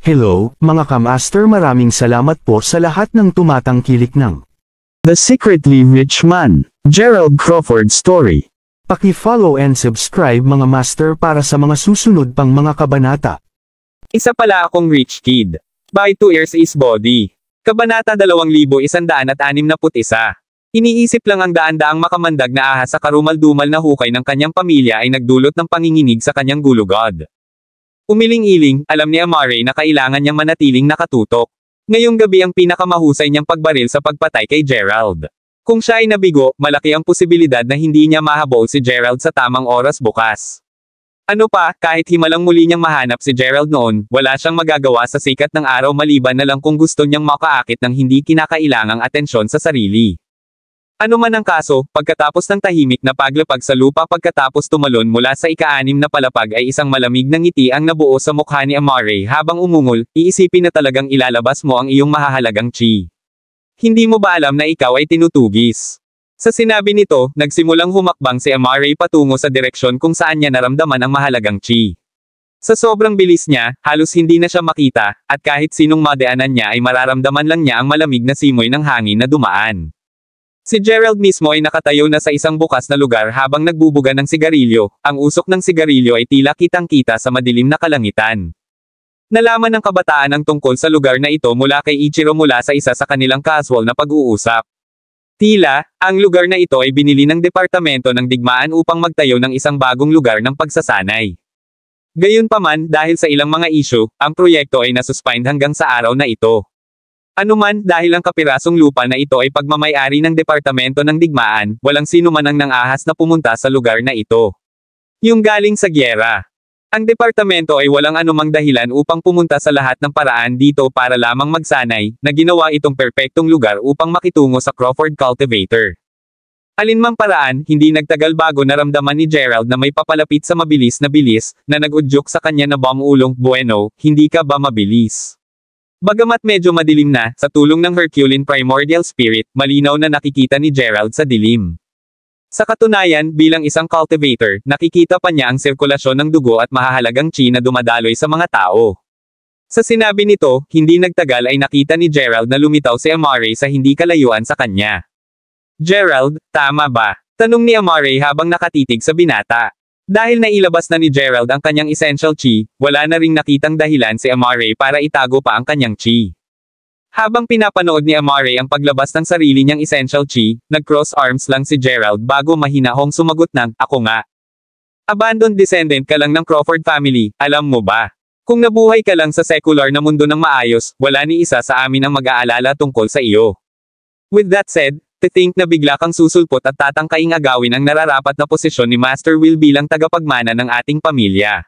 Hello, mga kamaster, maraming salamat po sa lahat ng tumatangkilik ng The Secretly Rich Man, Gerald Crawford Story. Paki-follow and subscribe mga master para sa mga susunod pang mga kabanata. Isa pala akong rich kid. By 2 years is body. Kabanata 2161. Iniisip lang ang daan-daang makamandag na ahas sa karumal-dumal na hukay ng kanyang pamilya ay nagdulot ng panginginig sa kanyang gulugod. Umiling-iling, alam ni Amare na kailangan niyang manatiling nakatutok. Ngayong gabi ang pinakamahusay niyang pagbaril sa pagpatay kay Gerald. Kung siya ay nabigo, malaki ang posibilidad na hindi niya mahabol si Gerald sa tamang oras bukas. Ano pa, kahit himalang muli niyang mahanap si Gerald noon, wala siyang magagawa sa sikat ng araw maliban na lang kung gusto niyang makaakit ng hindi kinakailangang atensyon sa sarili. Ano man ang kaso, pagkatapos ng tahimik na paglapag sa lupa pagkatapos tumalon mula sa ika-6 na palapag ay isang malamig na ngiti ang nabuo sa mukha ni Amare habang umungol, iisipin na talagang ilalabas mo ang iyong mahahalagang chi. Hindi mo ba alam na ikaw ay tinutugis? Sa sinabi nito, nagsimulang humakbang si Amare patungo sa direksyon kung saan niya naramdaman ang mahalagang chi. Sa sobrang bilis niya, halos hindi na siya makita, at kahit sinong madaanan niya ay mararamdaman lang niya ang malamig na simoy ng hangin na dumaan. Si Gerald mismo ay nakatayo na sa isang bukas na lugar habang nagbubuga ng sigarilyo, ang usok ng sigarilyo ay tila kitang-kita sa madilim na kalangitan. Nalaman ng kabataan ang tungkol sa lugar na ito mula kay Ichiro mula sa isa sa kanilang casual na pag-uusap. Tila, ang lugar na ito ay binili ng Departamento ng Digmaan upang magtayo ng isang bagong lugar ng pagsasanay. Gayunpaman, dahil sa ilang mga issue, ang proyekto ay nasuspend hanggang sa araw na ito. Anuman, dahil ang kapirasong lupa na ito ay pagmamay-ari ng Departamento ng Digmaan, walang sino man ang nangahas na pumunta sa lugar na ito. Yung galing sa gyera. Ang departamento ay walang anumang dahilan upang pumunta sa lahat ng paraan dito para lamang magsanay, na ginawa itong perpektong lugar upang makitungo sa Crawford Cultivator. Alinmang paraan, hindi nagtagal bago naramdaman ni Gerald na may papalapit sa mabilis na bilis, na nag-udyok sa kanya na bamulong, bueno, hindi ka ba mabilis? Bagamat medyo madilim na, sa tulong ng Herculean Primordial Spirit, malinaw na nakikita ni Gerald sa dilim. Sa katunayan, bilang isang cultivator, nakikita pa niya ang sirkulasyon ng dugo at mahahalagang chi na dumadaloy sa mga tao. Sa sinabi nito, hindi nagtagal ay nakita ni Gerald na lumitaw si Amare sa hindi kalayuan sa kanya. Gerald, tama ba? Tanong ni Amare habang nakatitig sa binata. Dahil nailabas na ni Gerald ang kanyang essential chi, wala na ring nakitang dahilan si Amare para itago pa ang kanyang chi. Habang pinapanood ni Amare ang paglabas ng sarili niyang essential chi, nag-cross arms lang si Gerald bago mahinahong sumagot ng, ako nga. Abandoned descendant ka lang ng Crawford family, alam mo ba? Kung nabuhay ka lang sa secular na mundo ng maayos, wala ni isa sa amin ang mag-aalala tungkol sa iyo. With that said, to think na bigla kang susulpot at tatangkaing agawin ang nararapat na posisyon ni Master Will bilang tagapagmana ng ating pamilya.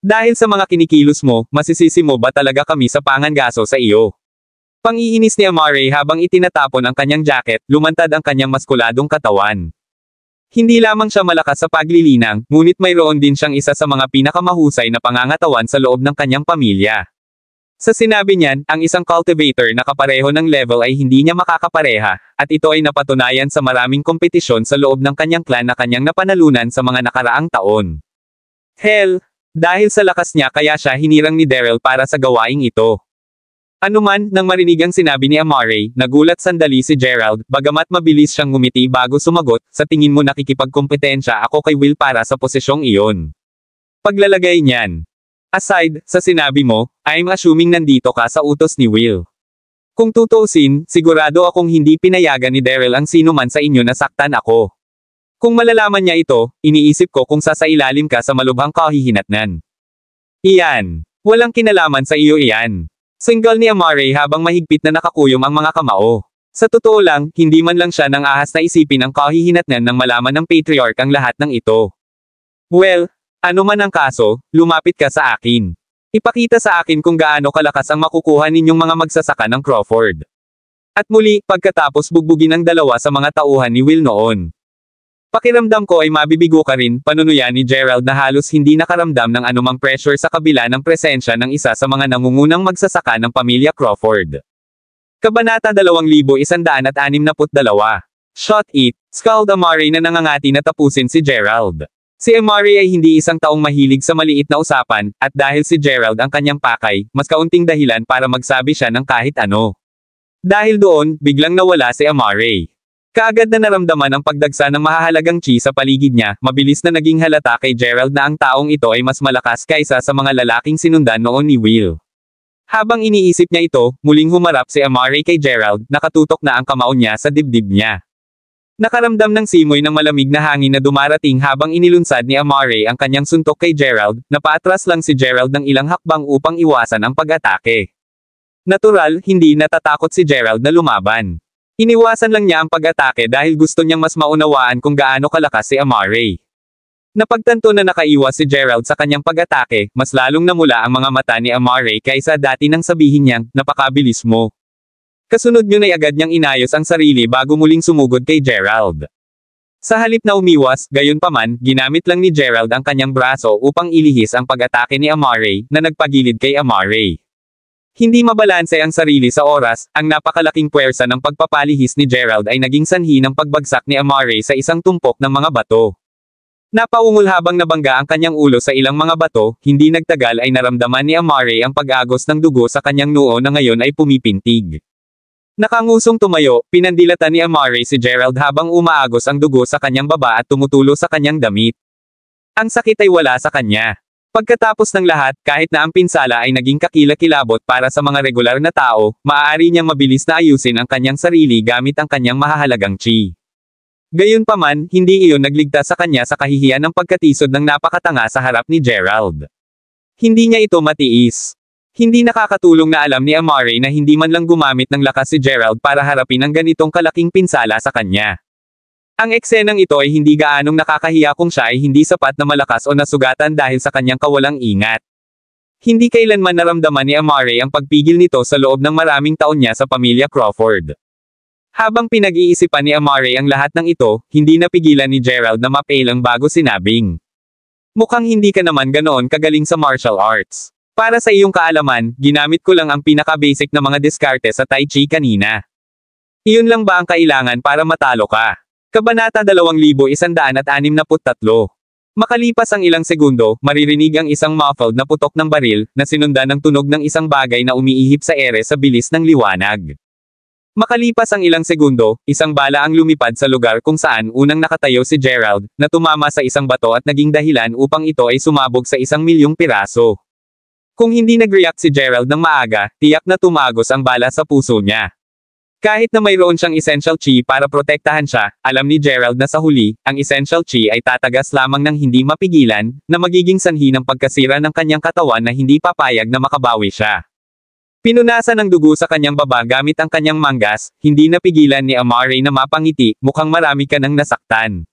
Dahil sa mga kinikilos mo, masisisi mo ba talaga kami sa pangangaso sa iyo? Pang-iinis ni Amare habang itinatapon ang kanyang jacket, lumantad ang kanyang maskuladong katawan. Hindi lamang siya malakas sa paglilinang, ngunit mayroon din siyang isa sa mga pinakamahusay na pangangatawan sa loob ng kanyang pamilya. Sa sinabi niyan, ang isang cultivator na kapareho ng level ay hindi niya makakapareha, at ito ay napatunayan sa maraming kompetisyon sa loob ng kanyang clan na kanyang napanalunan sa mga nakaraang taon. Hell, dahil sa lakas niya kaya siya hinirang ni Daryl para sa gawaing ito. Anuman, nang marinig ang sinabi ni Amare, nagulat sandali si Gerald, bagamat mabilis siyang ngumiti bago sumagot, sa tingin mo nakikipagkompetensya ako kay Will para sa posisyong iyon. Paglalagay niyan. Aside, sa sinabi mo, I'm assuming nandito ka sa utos ni Will. Kung tutuusin, sigurado akong hindi pinayagan ni Daryl ang sino man sa inyo na saktan ako. Kung malalaman niya ito, iniisip ko kung sasailalim ka sa malubhang kahihinatnan. Iyan. Walang kinalaman sa iyo iyan. Single ni Amare habang mahigpit na nakakuyom ang mga kamao. Sa totoo lang, hindi man lang siya nang ahas na isipin ang kahihinatnan ng malaman ng patriarch ang lahat ng ito. Well, ano man ang kaso, lumapit ka sa akin. Ipakita sa akin kung gaano kalakas ang makukuha ninyong mga magsasaka ng Crawford. At muli, pagkatapos bugbugin ang dalawa sa mga tauhan ni Will noon. Pakiramdam ko ay mabibigo ka rin, panunuyan ni Gerald na halos hindi nakaramdam ng anumang pressure sa kabila ng presensya ng isa sa mga nangungunang magsasaka ng pamilya Crawford. Kabanata 2162. Shot it, Scald Amare na nangangati na tapusin si Gerald. Si Amare ay hindi isang taong mahilig sa maliit na usapan, at dahil si Gerald ang kanyang pakay, mas kaunting dahilan para magsabi siya ng kahit ano. Dahil doon, biglang nawala si Amare. Kaagad na naramdaman ang pagdagsa ng mahahalagang chi sa paligid niya, mabilis na naging halata kay Gerald na ang taong ito ay mas malakas kaysa sa mga lalaking sinundan noon ni Will. Habang iniisip niya ito, muling humarap si Amare kay Gerald, nakatutok na ang kamao niya sa dibdib niya. Nakaramdam ng simoy ng malamig na hangin na dumarating habang inilunsad ni Amare ang kanyang suntok kay Gerald, napaatras lang si Gerald ng ilang hakbang upang iwasan ang pag-atake. Natural, hindi natatakot si Gerald na lumaban. Iniwasan lang niya ang pag-atake dahil gusto niyang mas maunawaan kung gaano kalakas si Amare. Napagtanto na nakaiwas si Gerald sa kanyang pag-atake, mas lalong namula ang mga mata ni Amare kaysa dati nang sabihin niyang, napakabilis mo. Kasunod yun ay agad niyang inayos ang sarili bago muling sumugod kay Gerald. Sa halip na umiwas, gayunpaman, ginamit lang ni Gerald ang kanyang braso upang ilihis ang pag-atake ni Amare, na nagpagilid kay Amare. Hindi mabalanse ang sarili sa oras, ang napakalaking puwersa ng pagpapalihis ni Gerald ay naging sanhi ng pagbagsak ni Amare sa isang tumpok ng mga bato. Napaungol habang nabangga ang kanyang ulo sa ilang mga bato, hindi nagtagal ay naramdaman ni Amare ang pag-agos ng dugo sa kanyang noo na ngayon ay pumipintig. Nakangusong tumayo, pinandilatan ni Amare si Gerald habang umaagos ang dugo sa kanyang baba at tumutulo sa kanyang damit. Ang sakit ay wala sa kanya. Pagkatapos ng lahat, kahit na ang pinsala ay naging kakilakilabot para sa mga regular na tao, maaari niyang mabilis na ayusin ang kanyang sarili gamit ang kanyang mahahalagang chi. Gayunpaman, hindi iyon nagligtas sa kanya sa kahihiyan ng pagkatisod ng napakatanga sa harap ni Gerald. Hindi niya ito matiis. Hindi nakakatulong na alam ni Amare na hindi man lang gumamit ng lakas si Gerald para harapin ang ganitong kalaking pinsala sa kanya. Ang eksenang ito ay hindi gaanong nakakahiya kung siya ay hindi sapat na malakas o nasugatan dahil sa kanyang kawalang ingat. Hindi kailanman naramdaman ni Amare ang pagpigil nito sa loob ng maraming taon niya sa pamilya Crawford. Habang pinag-iisipan ni Amare ang lahat ng ito, hindi napigilan ni Gerald na mapailang bago sinabing, "Mukhang hindi ka naman ganoon kagaling sa martial arts. Para sa iyong kaalaman, ginamit ko lang ang pinaka-basic na mga diskarte sa Tai Chi kanina. Iyon lang ba ang kailangan para matalo ka?" Kabanata 2163. Makalipas ang ilang segundo, maririnig ang isang muffled na putok ng baril, na sinundan ng tunog ng isang bagay na umiihip sa ere sa bilis ng liwanag. Makalipas ang ilang segundo, isang bala ang lumipad sa lugar kung saan unang nakatayo si Gerald, na tumama sa isang bato at naging dahilan upang ito ay sumabog sa 1,000,000 piraso. Kung hindi nag-react si Gerald ng maaga, tiyak na tumagos ang bala sa puso niya. Kahit na mayroon siyang essential chi para protektahan siya, alam ni Gerald na sa huli, ang essential chi ay tatagas lamang ng hindi mapigilan, na magiging sanhi ng pagkasira ng kanyang katawan na hindi papayag na makabawi siya. Pinunasan ng dugo sa kanyang baba gamit ang kanyang manggas, hindi napigilan ni Amare na mapangiti, mukhang marami ka nang nasaktan.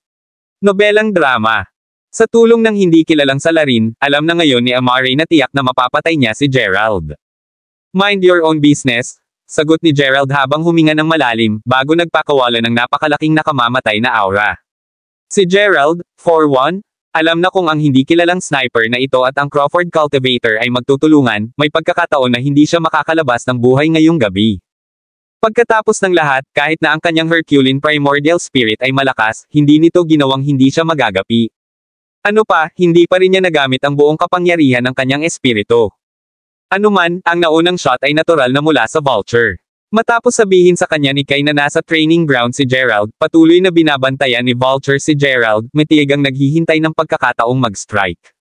Nobelang drama. Sa tulong ng hindi kilalang salarin, alam na ngayon ni Amare na tiyak na mapapatay niya si Gerald. "Mind your own business," sagot ni Gerald habang huminga ng malalim, bago nagpakawala ng napakalaking nakamamatay na aura. Si Gerald, for one, alam na kung ang hindi kilalang sniper na ito at ang Crawford cultivator ay magtutulungan, may pagkakataon na hindi siya makakalabas ng buhay ngayong gabi. Pagkatapos ng lahat, kahit na ang kanyang Herculean primordial spirit ay malakas, hindi nito ginawang hindi siya magagapi. Ano pa, hindi pa rin niya nagamit ang buong kapangyarihan ng kanyang espiritu. Anuman, ang naunang shot ay natural na mula sa Vulture. Matapos sabihin sa kanya ni Kai na nasa training ground si Gerald, patuloy na binabantayan ni Vulture si Gerald, matiyagang naghihintay ng pagkakataong mag-strike.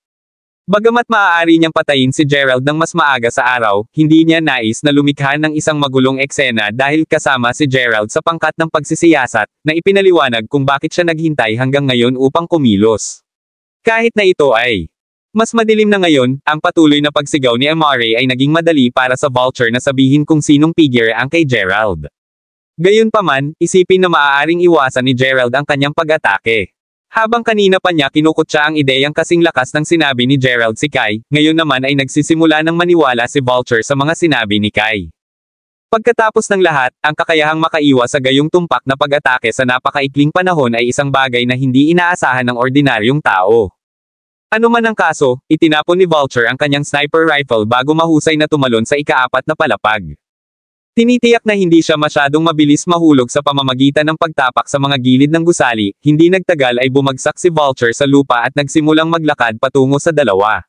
Bagamat maaari niyang patayin si Gerald ng mas maaga sa araw, hindi niya nais na lumikha ng isang magulong eksena dahil kasama si Gerald sa pangkat ng pagsisiyasat, na ipinaliwanag kung bakit siya naghintay hanggang ngayon upang kumilos. Kahit na ito ay mas madilim na ngayon, ang patuloy na pagsigaw ni Amare ay naging madali para sa Vulture na sabihin kung sinong figure ang kay Gerald. Gayunpaman, isipin na maaaring iwasan ni Gerald ang kanyang pag-atake. Habang kanina pa niya kinukutya ang ideyang kasing lakas ng sinabi ni Gerald si Kai, ngayon naman ay nagsisimula ng maniwala si Vulture sa mga sinabi ni Kai. Pagkatapos ng lahat, ang kakayahang makaiwas sa gayong tumpak na pag-atake sa napakaikling panahon ay isang bagay na hindi inaasahan ng ordinaryong tao. Ano man ang kaso, itinapon ni Vulture ang kanyang sniper rifle bago mahusay na tumalon sa ika-4 na palapag. Tinitiyak na hindi siya masyadong mabilis mahulog sa pamamagitan ng pagtapak sa mga gilid ng gusali, hindi nagtagal ay bumagsak si Vulture sa lupa at nagsimulang maglakad patungo sa dalawa.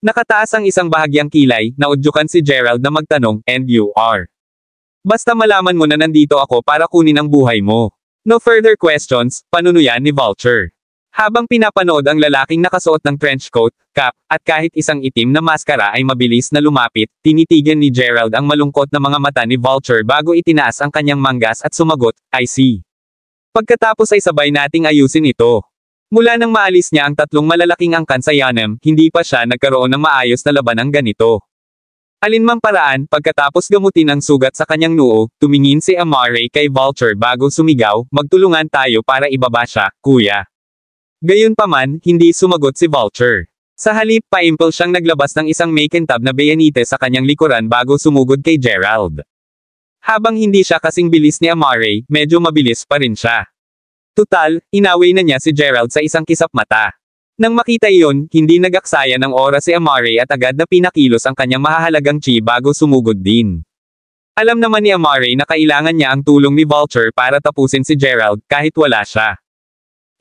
Nakataas ang isang bahagyang kilay, naudyukan si Gerald na magtanong, "And you are?" "Basta malaman mo na nandito ako para kunin ang buhay mo." No further questions, panunuyan ni Vulture. Habang pinapanood ang lalaking nakasuot ng trench coat, cap, at kahit isang itim na maskara ay mabilis na lumapit, tinitigan ni Gerald ang malungkot na mga mata ni Vulture bago itinaas ang kanyang manggas at sumagot, "I see." Pagkatapos ay sabay nating ayusin ito. Mula nang maalis niya ang tatlong malalaking angkan sa Yanem, hindi pa siya nagkaroon ng maayos na labanang ganito. Alinmang paraan, pagkatapos gamutin ang sugat sa kanyang noo, tumingin si Amare kay Vulture bago sumigaw, "Magtulungan tayo para ibaba siya, kuya." Gayunpaman, hindi sumagot si Vulture. Sa halip, paimpol siyang naglabas ng isang makintab na bayonete sa kanyang likuran bago sumugod kay Gerald. Habang hindi siya kasing bilis ni Amare, medyo mabilis pa rin siya. Tutal, inaway na niya si Gerald sa isang kisap mata. Nang makita iyon, hindi nag-aksaya ng oras si Amare at agad na pinakilos ang kanyang mahahalagang chi bago sumugod din. Alam naman ni Amare na kailangan niya ang tulong ni Vulture para tapusin si Gerald kahit wala siya.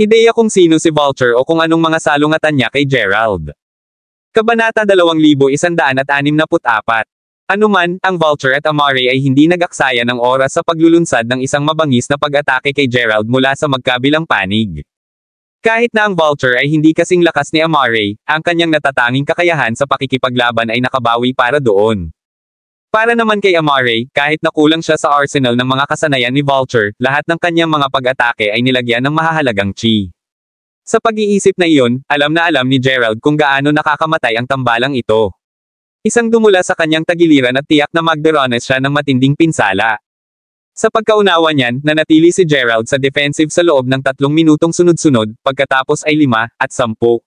Ideya kung sino si Vulture o kung anong mga salungatan niya kay Gerald. Kabanata 2164. Anuman, ang Vulture at Amare ay hindi nag-aksaya ng oras sa paglulunsad ng isang mabangis na pag-atake kay Gerald mula sa magkabilang panig. Kahit na ang Vulture ay hindi kasing lakas ni Amare, ang kanyang natatanging kakayahan sa pakikipaglaban ay nakabawi para doon. Para naman kay Amare, kahit nakulang siya sa arsenal ng mga kasanayan ni Vulture, lahat ng kanyang mga pag-atake ay nilagyan ng mahahalagang chi. Sa pag-iisip na iyon, alam na alam ni Gerald kung gaano nakakamatay ang tambalang ito. Isang dumula sa kanyang tagiliran at tiyak na magderanes siya ng matinding pinsala. Sa pagkaunawa niyan, nanatili si Gerald sa defensive sa loob ng 3 minutong sunod-sunod, pagkatapos ay 5 at 10.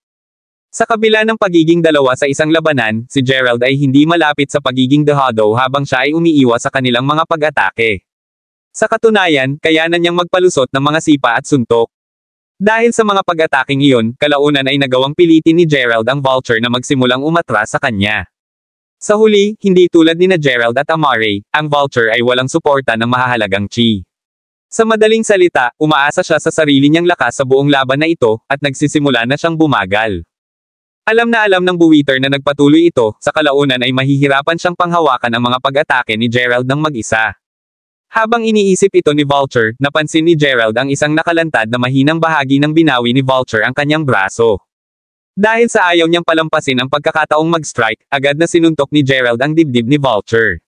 Sa kabila ng pagiging dalawa sa isang labanan, si Gerald ay hindi malapit sa pagiging dehado habang siya ay umiiwas sa kanilang mga pag-atake. Sa katunayan, kayanan niyang magpalusot ng mga sipa at suntok. Dahil sa mga pag-ataking iyon, kalaunan ay nagawang pilitin ni Gerald ang Vulture na magsimulang umatras sa kanya. Sa huli, hindi tulad ni Gerald at Amare, ang Vulture ay walang suporta ng mahahalagang chi. Sa madaling salita, umaasa siya sa sarili niyang lakas sa buong laban na ito, at nagsisimula na siyang bumagal. Alam na alam ng buwiter na nagpatuloy ito, sa kalaunan ay mahihirapan siyang panghawakan ang mga pag-atake ni Gerald ng mag-isa. Habang iniisip ito ni Vulture, napansin ni Gerald ang isang nakalantad na mahinang bahagi ng binawi ni Vulture ang kanyang braso. Dahil sa ayaw niyang palampasin ang pagkakataong mag-strike, agad na sinuntok ni Gerald ang dibdib ni Vulture.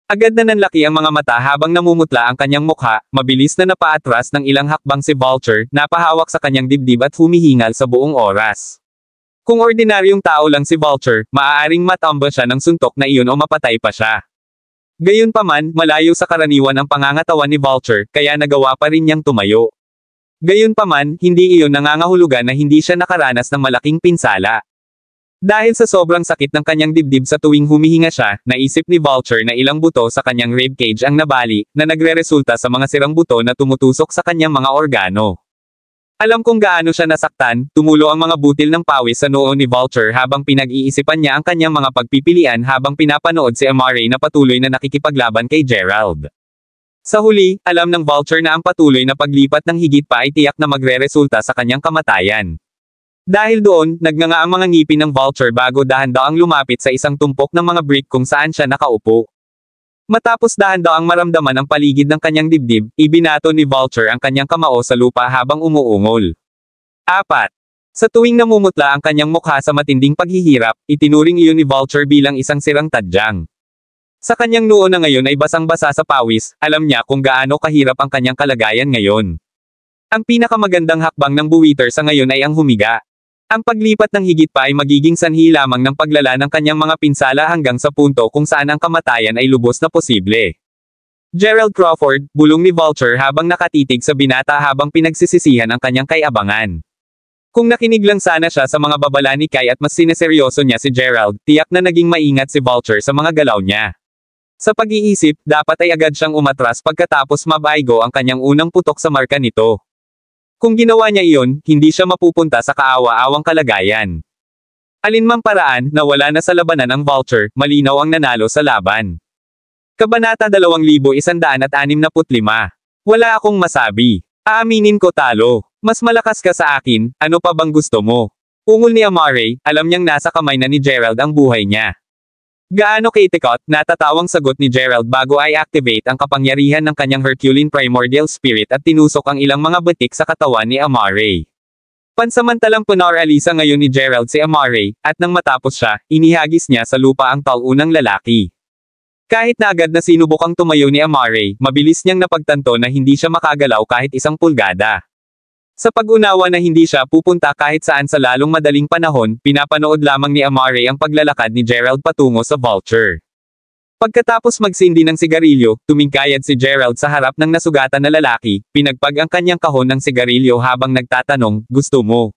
Agad na nanlaki ang mga mata habang namumutla ang kanyang mukha, mabilis na napaatras ng ilang hakbang si Vulture, napahawak sa kanyang dibdib at humihingal sa buong oras. Kung ordinaryong tao lang si Vulture, maaaring matamba siya ng suntok na iyon o mapatay pa siya. Gayunpaman, malayo sa karaniwan ang pangangatawan ni Vulture, kaya nagawa pa rin niyang tumayo. Gayunpaman, hindi iyon nangangahulugan na hindi siya nakaranas ng malaking pinsala. Dahil sa sobrang sakit ng kanyang dibdib sa tuwing humihinga siya, naisip ni Vulture na ilang buto sa kanyang ribcage ang nabali, na nagreresulta sa mga sirang buto na tumutusok sa kanyang mga organo. Alam kung gaano siya nasaktan, tumulo ang mga butil ng pawis sa noo ni Vulture habang pinag-iisipan niya ang kanyang mga pagpipilian habang pinapanood si Amare na patuloy na nakikipaglaban kay Gerald. Sa huli, alam ng Vulture na ang patuloy na paglipat ng higit pa ay tiyak na magreresulta sa kanyang kamatayan. Dahil doon, nagnganga ang mga ngipin ng Vulture bago dahan-daang lumapit sa isang tumpok ng mga brick kung saan siya nakaupo. Matapos dahan-daang maramdaman ang paligid ng kanyang dibdib, ibinato ni Vulture ang kanyang kamao sa lupa habang umuungol. 4. Sa tuwing namumutla ang kanyang mukha sa matinding paghihirap, itinuring iyon ni Vulture bilang isang sirang tadyang. Sa kanyang noo na ngayon ay basang-basa sa pawis, alam niya kung gaano kahirap ang kanyang kalagayan ngayon. Ang pinakamagandang hakbang ng buwiter sa ngayon ay ang humiga. Ang paglipat ng higit pa ay magiging sanhi lamang ng paglala ng kanyang mga pinsala hanggang sa punto kung saan ang kamatayan ay lubos na posible. Gerald Crawford, bulong ni Vulture habang nakatitig sa binata habang pinagsisisihan ang kanyang kayabangan. Kung nakinig lang sana siya sa mga babala ni Kai at mas sineseryoso niya si Gerald, tiyak na naging maingat si Vulture sa mga galaw niya. Sa pag-iisip, dapat ay agad siyang umatras pagkatapos mabaigo ang kanyang unang putok sa marka nito. Kung ginawa niya iyon, hindi siya mapupunta sa kaawa-awang kalagayan. Alinmang paraan, nawala na sa labanan ang Vulture, malinaw ang nanalo sa laban. Kabanata 2165. Wala akong masabi. Aaminin ko talo. Mas malakas ka sa akin, ano pa bang gusto mo? Ungol ni Amare, alam niyang nasa kamay na ni Gerald ang buhay niya. Gaano kaitikot, natatawang sagot ni Gerald bago ay activate ang kapangyarihan ng kanyang Herculean Primordial Spirit at tinusok ang ilang mga batik sa katawan ni Amare. Pansamantalang pinaralisa ngayon ni Gerald si Amare, at nang matapos siya, inihagis niya sa lupa ang talunang lalaki. Kahit na agad na sinubukang tumayo ni Amare, mabilis niyang napagtanto na hindi siya makagalaw kahit isang pulgada. Sa pag-unawa na hindi siya pupunta kahit saan sa lalong madaling panahon, pinapanood lamang ni Amare ang paglalakad ni Gerald patungo sa Vulture. Pagkatapos magsindi ng sigarilyo, tumingkayad si Gerald sa harap ng nasugatan na lalaki, pinagpag ang kanyang kahon ng sigarilyo habang nagtatanong, gusto mo?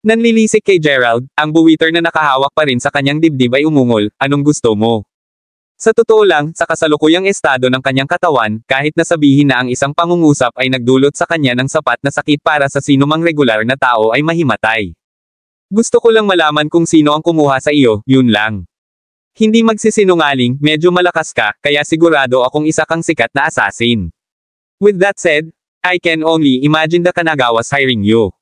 Nanlilisik kay Gerald, ang buwitter na nakahawak pa rin sa kanyang dibdib ay umungol, anong gusto mo? Sa totoo lang, sa kasalukuyang estado ng kanyang katawan, kahit nasabihin na ang isang pangungusap ay nagdulot sa kanya ng sapat na sakit para sa sinumang regular na tao ay mahimatay. Gusto ko lang malaman kung sino ang kumuha sa iyo, yun lang. Hindi magsisinungaling, medyo malakas ka, kaya sigurado akong isa kang sikat na assassin. With that said, I can only imagine the Kanagawas hiring you.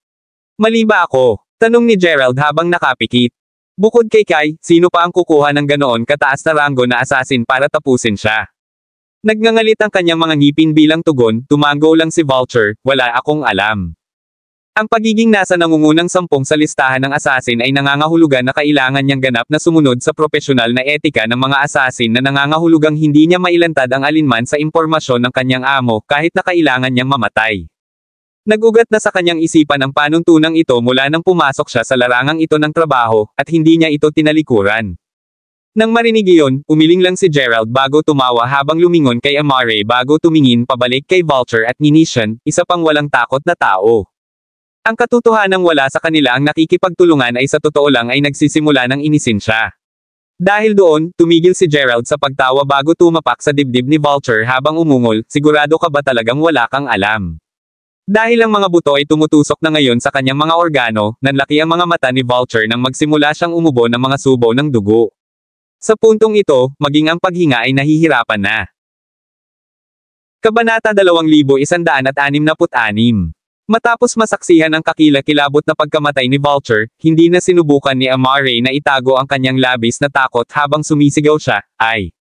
Mali ba ako? Tanong ni Gerald habang nakapikit. Bukod kay Kai, sino pa ang kukuha ng ganoon kataas na ranggo na assassin para tapusin siya? Nagngangalit ang kanyang mga ngipin bilang tugon, tumango lang si Vulture, wala akong alam. Ang pagiging nasa nangungunang 10 sa listahan ng assassin ay nangangahulugan na kailangan niyang ganap na sumunod sa propesyonal na etika ng mga assassin na nangangahulugang hindi niya mailantad ang alinman sa impormasyon ng kanyang amo kahit na kailangan niyang mamatay. Nagugat na sa kanyang isipan ang panuntunang ito mula nang pumasok siya sa larangang ito ng trabaho, at hindi niya ito tinalikuran. Nang marinig iyon, umiling lang si Gerald bago tumawa habang lumingon kay Amare bago tumingin pabalik kay Vulture at Ninition, isa pang walang takot na tao. Ang katotohanang wala sa kanila ang nakikipagtulungan ay sa totoo lang ay nagsisimula ng inisin siya. Dahil doon, tumigil si Gerald sa pagtawa bago tumapak sa dibdib ni Vulture habang umungol, sigurado ka ba talagang wala kang alam? Dahil ang mga buto ay tumutusok na ngayon sa kanyang mga organo, nanlaki ang mga mata ni Vulture nang magsimula siyang umubo ng mga subo ng dugo. Sa puntong ito, maging ang paghinga ay nahihirapan na. Kabanata 2166. Matapos masaksihan ang kakilakilabot na pagkamatay ni Vulture, hindi na sinubukan ni Amare na itago ang kanyang labis na takot habang sumisigaw siya, ay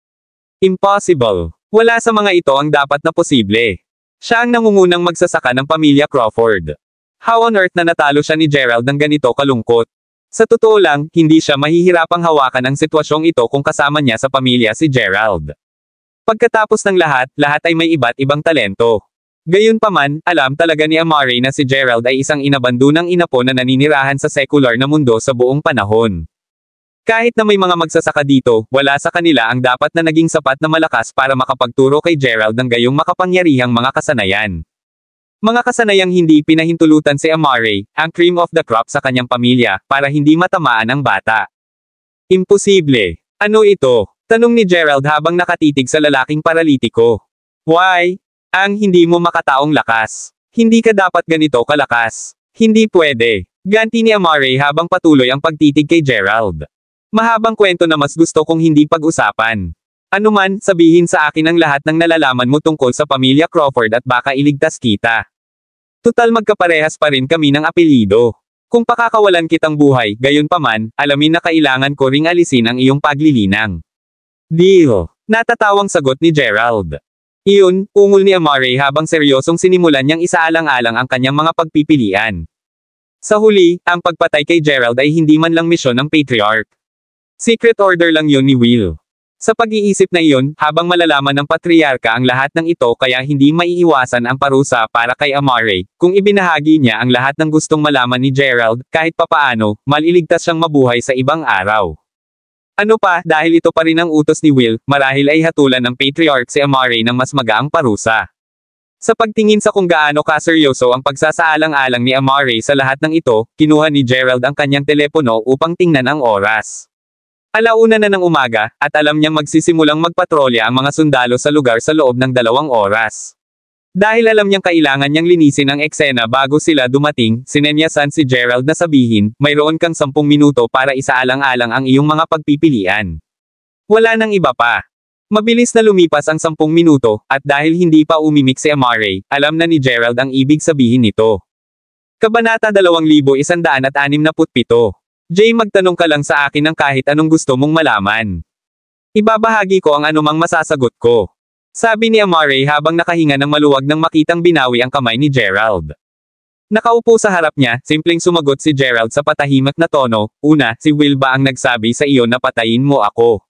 impossible. Wala sa mga ito ang dapat na posible. Siya ang nangungunang magsasaka ng pamilya Crawford. How on earth na natalo siya ni Gerald ng ganito kalungkot? Sa totoo lang, hindi siya mahihirapang hawakan ang sitwasyong ito kung kasama niya sa pamilya si Gerald. Pagkatapos ng lahat ay may iba't ibang talento. Gayunpaman, alam talaga ni Amare na si Gerald ay isang inabandunang inapo na naninirahan sa secular na mundo sa buong panahon. Kahit na may mga magsasaka dito, wala sa kanila ang dapat na naging sapat na malakas para makapagturo kay Gerald ng gayong makapangyarihang mga kasanayan. Mga kasanayang hindi pinahintulutan si Amare, ang cream of the crop sa kanyang pamilya, para hindi matamaan ang bata. Imposible. Ano ito? Tanong ni Gerald habang nakatitig sa lalaking paralitiko. Why? Ang hindi mo makataong lakas. Hindi ka dapat ganito kalakas. Hindi pwede. Ganti ni Amare habang patuloy ang pagtitig kay Gerald. Mahabang kwento na mas gusto kong hindi pag-usapan. Anuman, sabihin sa akin ang lahat ng nalalaman mo tungkol sa pamilya Crawford at baka iligtas kita. Tutal magkaparehas pa rin kami ng apelyido. Kung pakakawalan kitang buhay, gayunpaman, alamin na kailangan ko ring alisin ang iyong paglilinang. Deal. Natatawang sagot ni Gerald. Iyon, ungol ni Amare habang seryosong sinimulan niyang isaalang-alang ang kanyang mga pagpipilian. Sa huli, ang pagpatay kay Gerald ay hindi man lang misyon ng Patriarch. Secret order lang yun ni Will. Sa pag-iisip na iyon, habang malalaman ng Patriarka ang lahat ng ito kaya hindi maiiwasan ang parusa para kay Amare, kung ibinahagi niya ang lahat ng gustong malaman ni Gerald, kahit papaano, maliligtas siyang mabuhay sa ibang araw. Ano pa, dahil ito pa rin ang utos ni Will, marahil ay hatulan ng Patriarch si Amare ng mas magaang parusa. Sa pagtingin sa kung gaano kaseryoso ang pagsasaalang-alang ni Amare sa lahat ng ito, kinuha ni Gerald ang kanyang telepono upang tingnan ang oras. Alauna na ng umaga, at alam niyang magsisimulang magpatrolya ang mga sundalo sa lugar sa loob ng 2 oras. Dahil alam niyang kailangan niyang linisin ang eksena bago sila dumating, sinenyasan si Gerald na sabihin, mayroon kang 10 minuto para isaalang-alang ang iyong mga pagpipilian. Wala nang iba pa. Mabilis na lumipas ang 10 minuto, at dahil hindi pa umimik si Amare, alam na ni Gerald ang ibig sabihin nito. Kabanata 2167. Jay, magtanong ka lang sa akin ng kahit anong gusto mong malaman. Ibabahagi ko ang anumang masasagot ko. Sabi ni Amare habang nakahinga ng maluwag nang makitang binawi ang kamay ni Gerald. Nakaupo sa harap niya, simpleng sumagot si Gerald sa patahimik na tono. Una, si Will ba ang nagsabi sa iyo na patayin mo ako?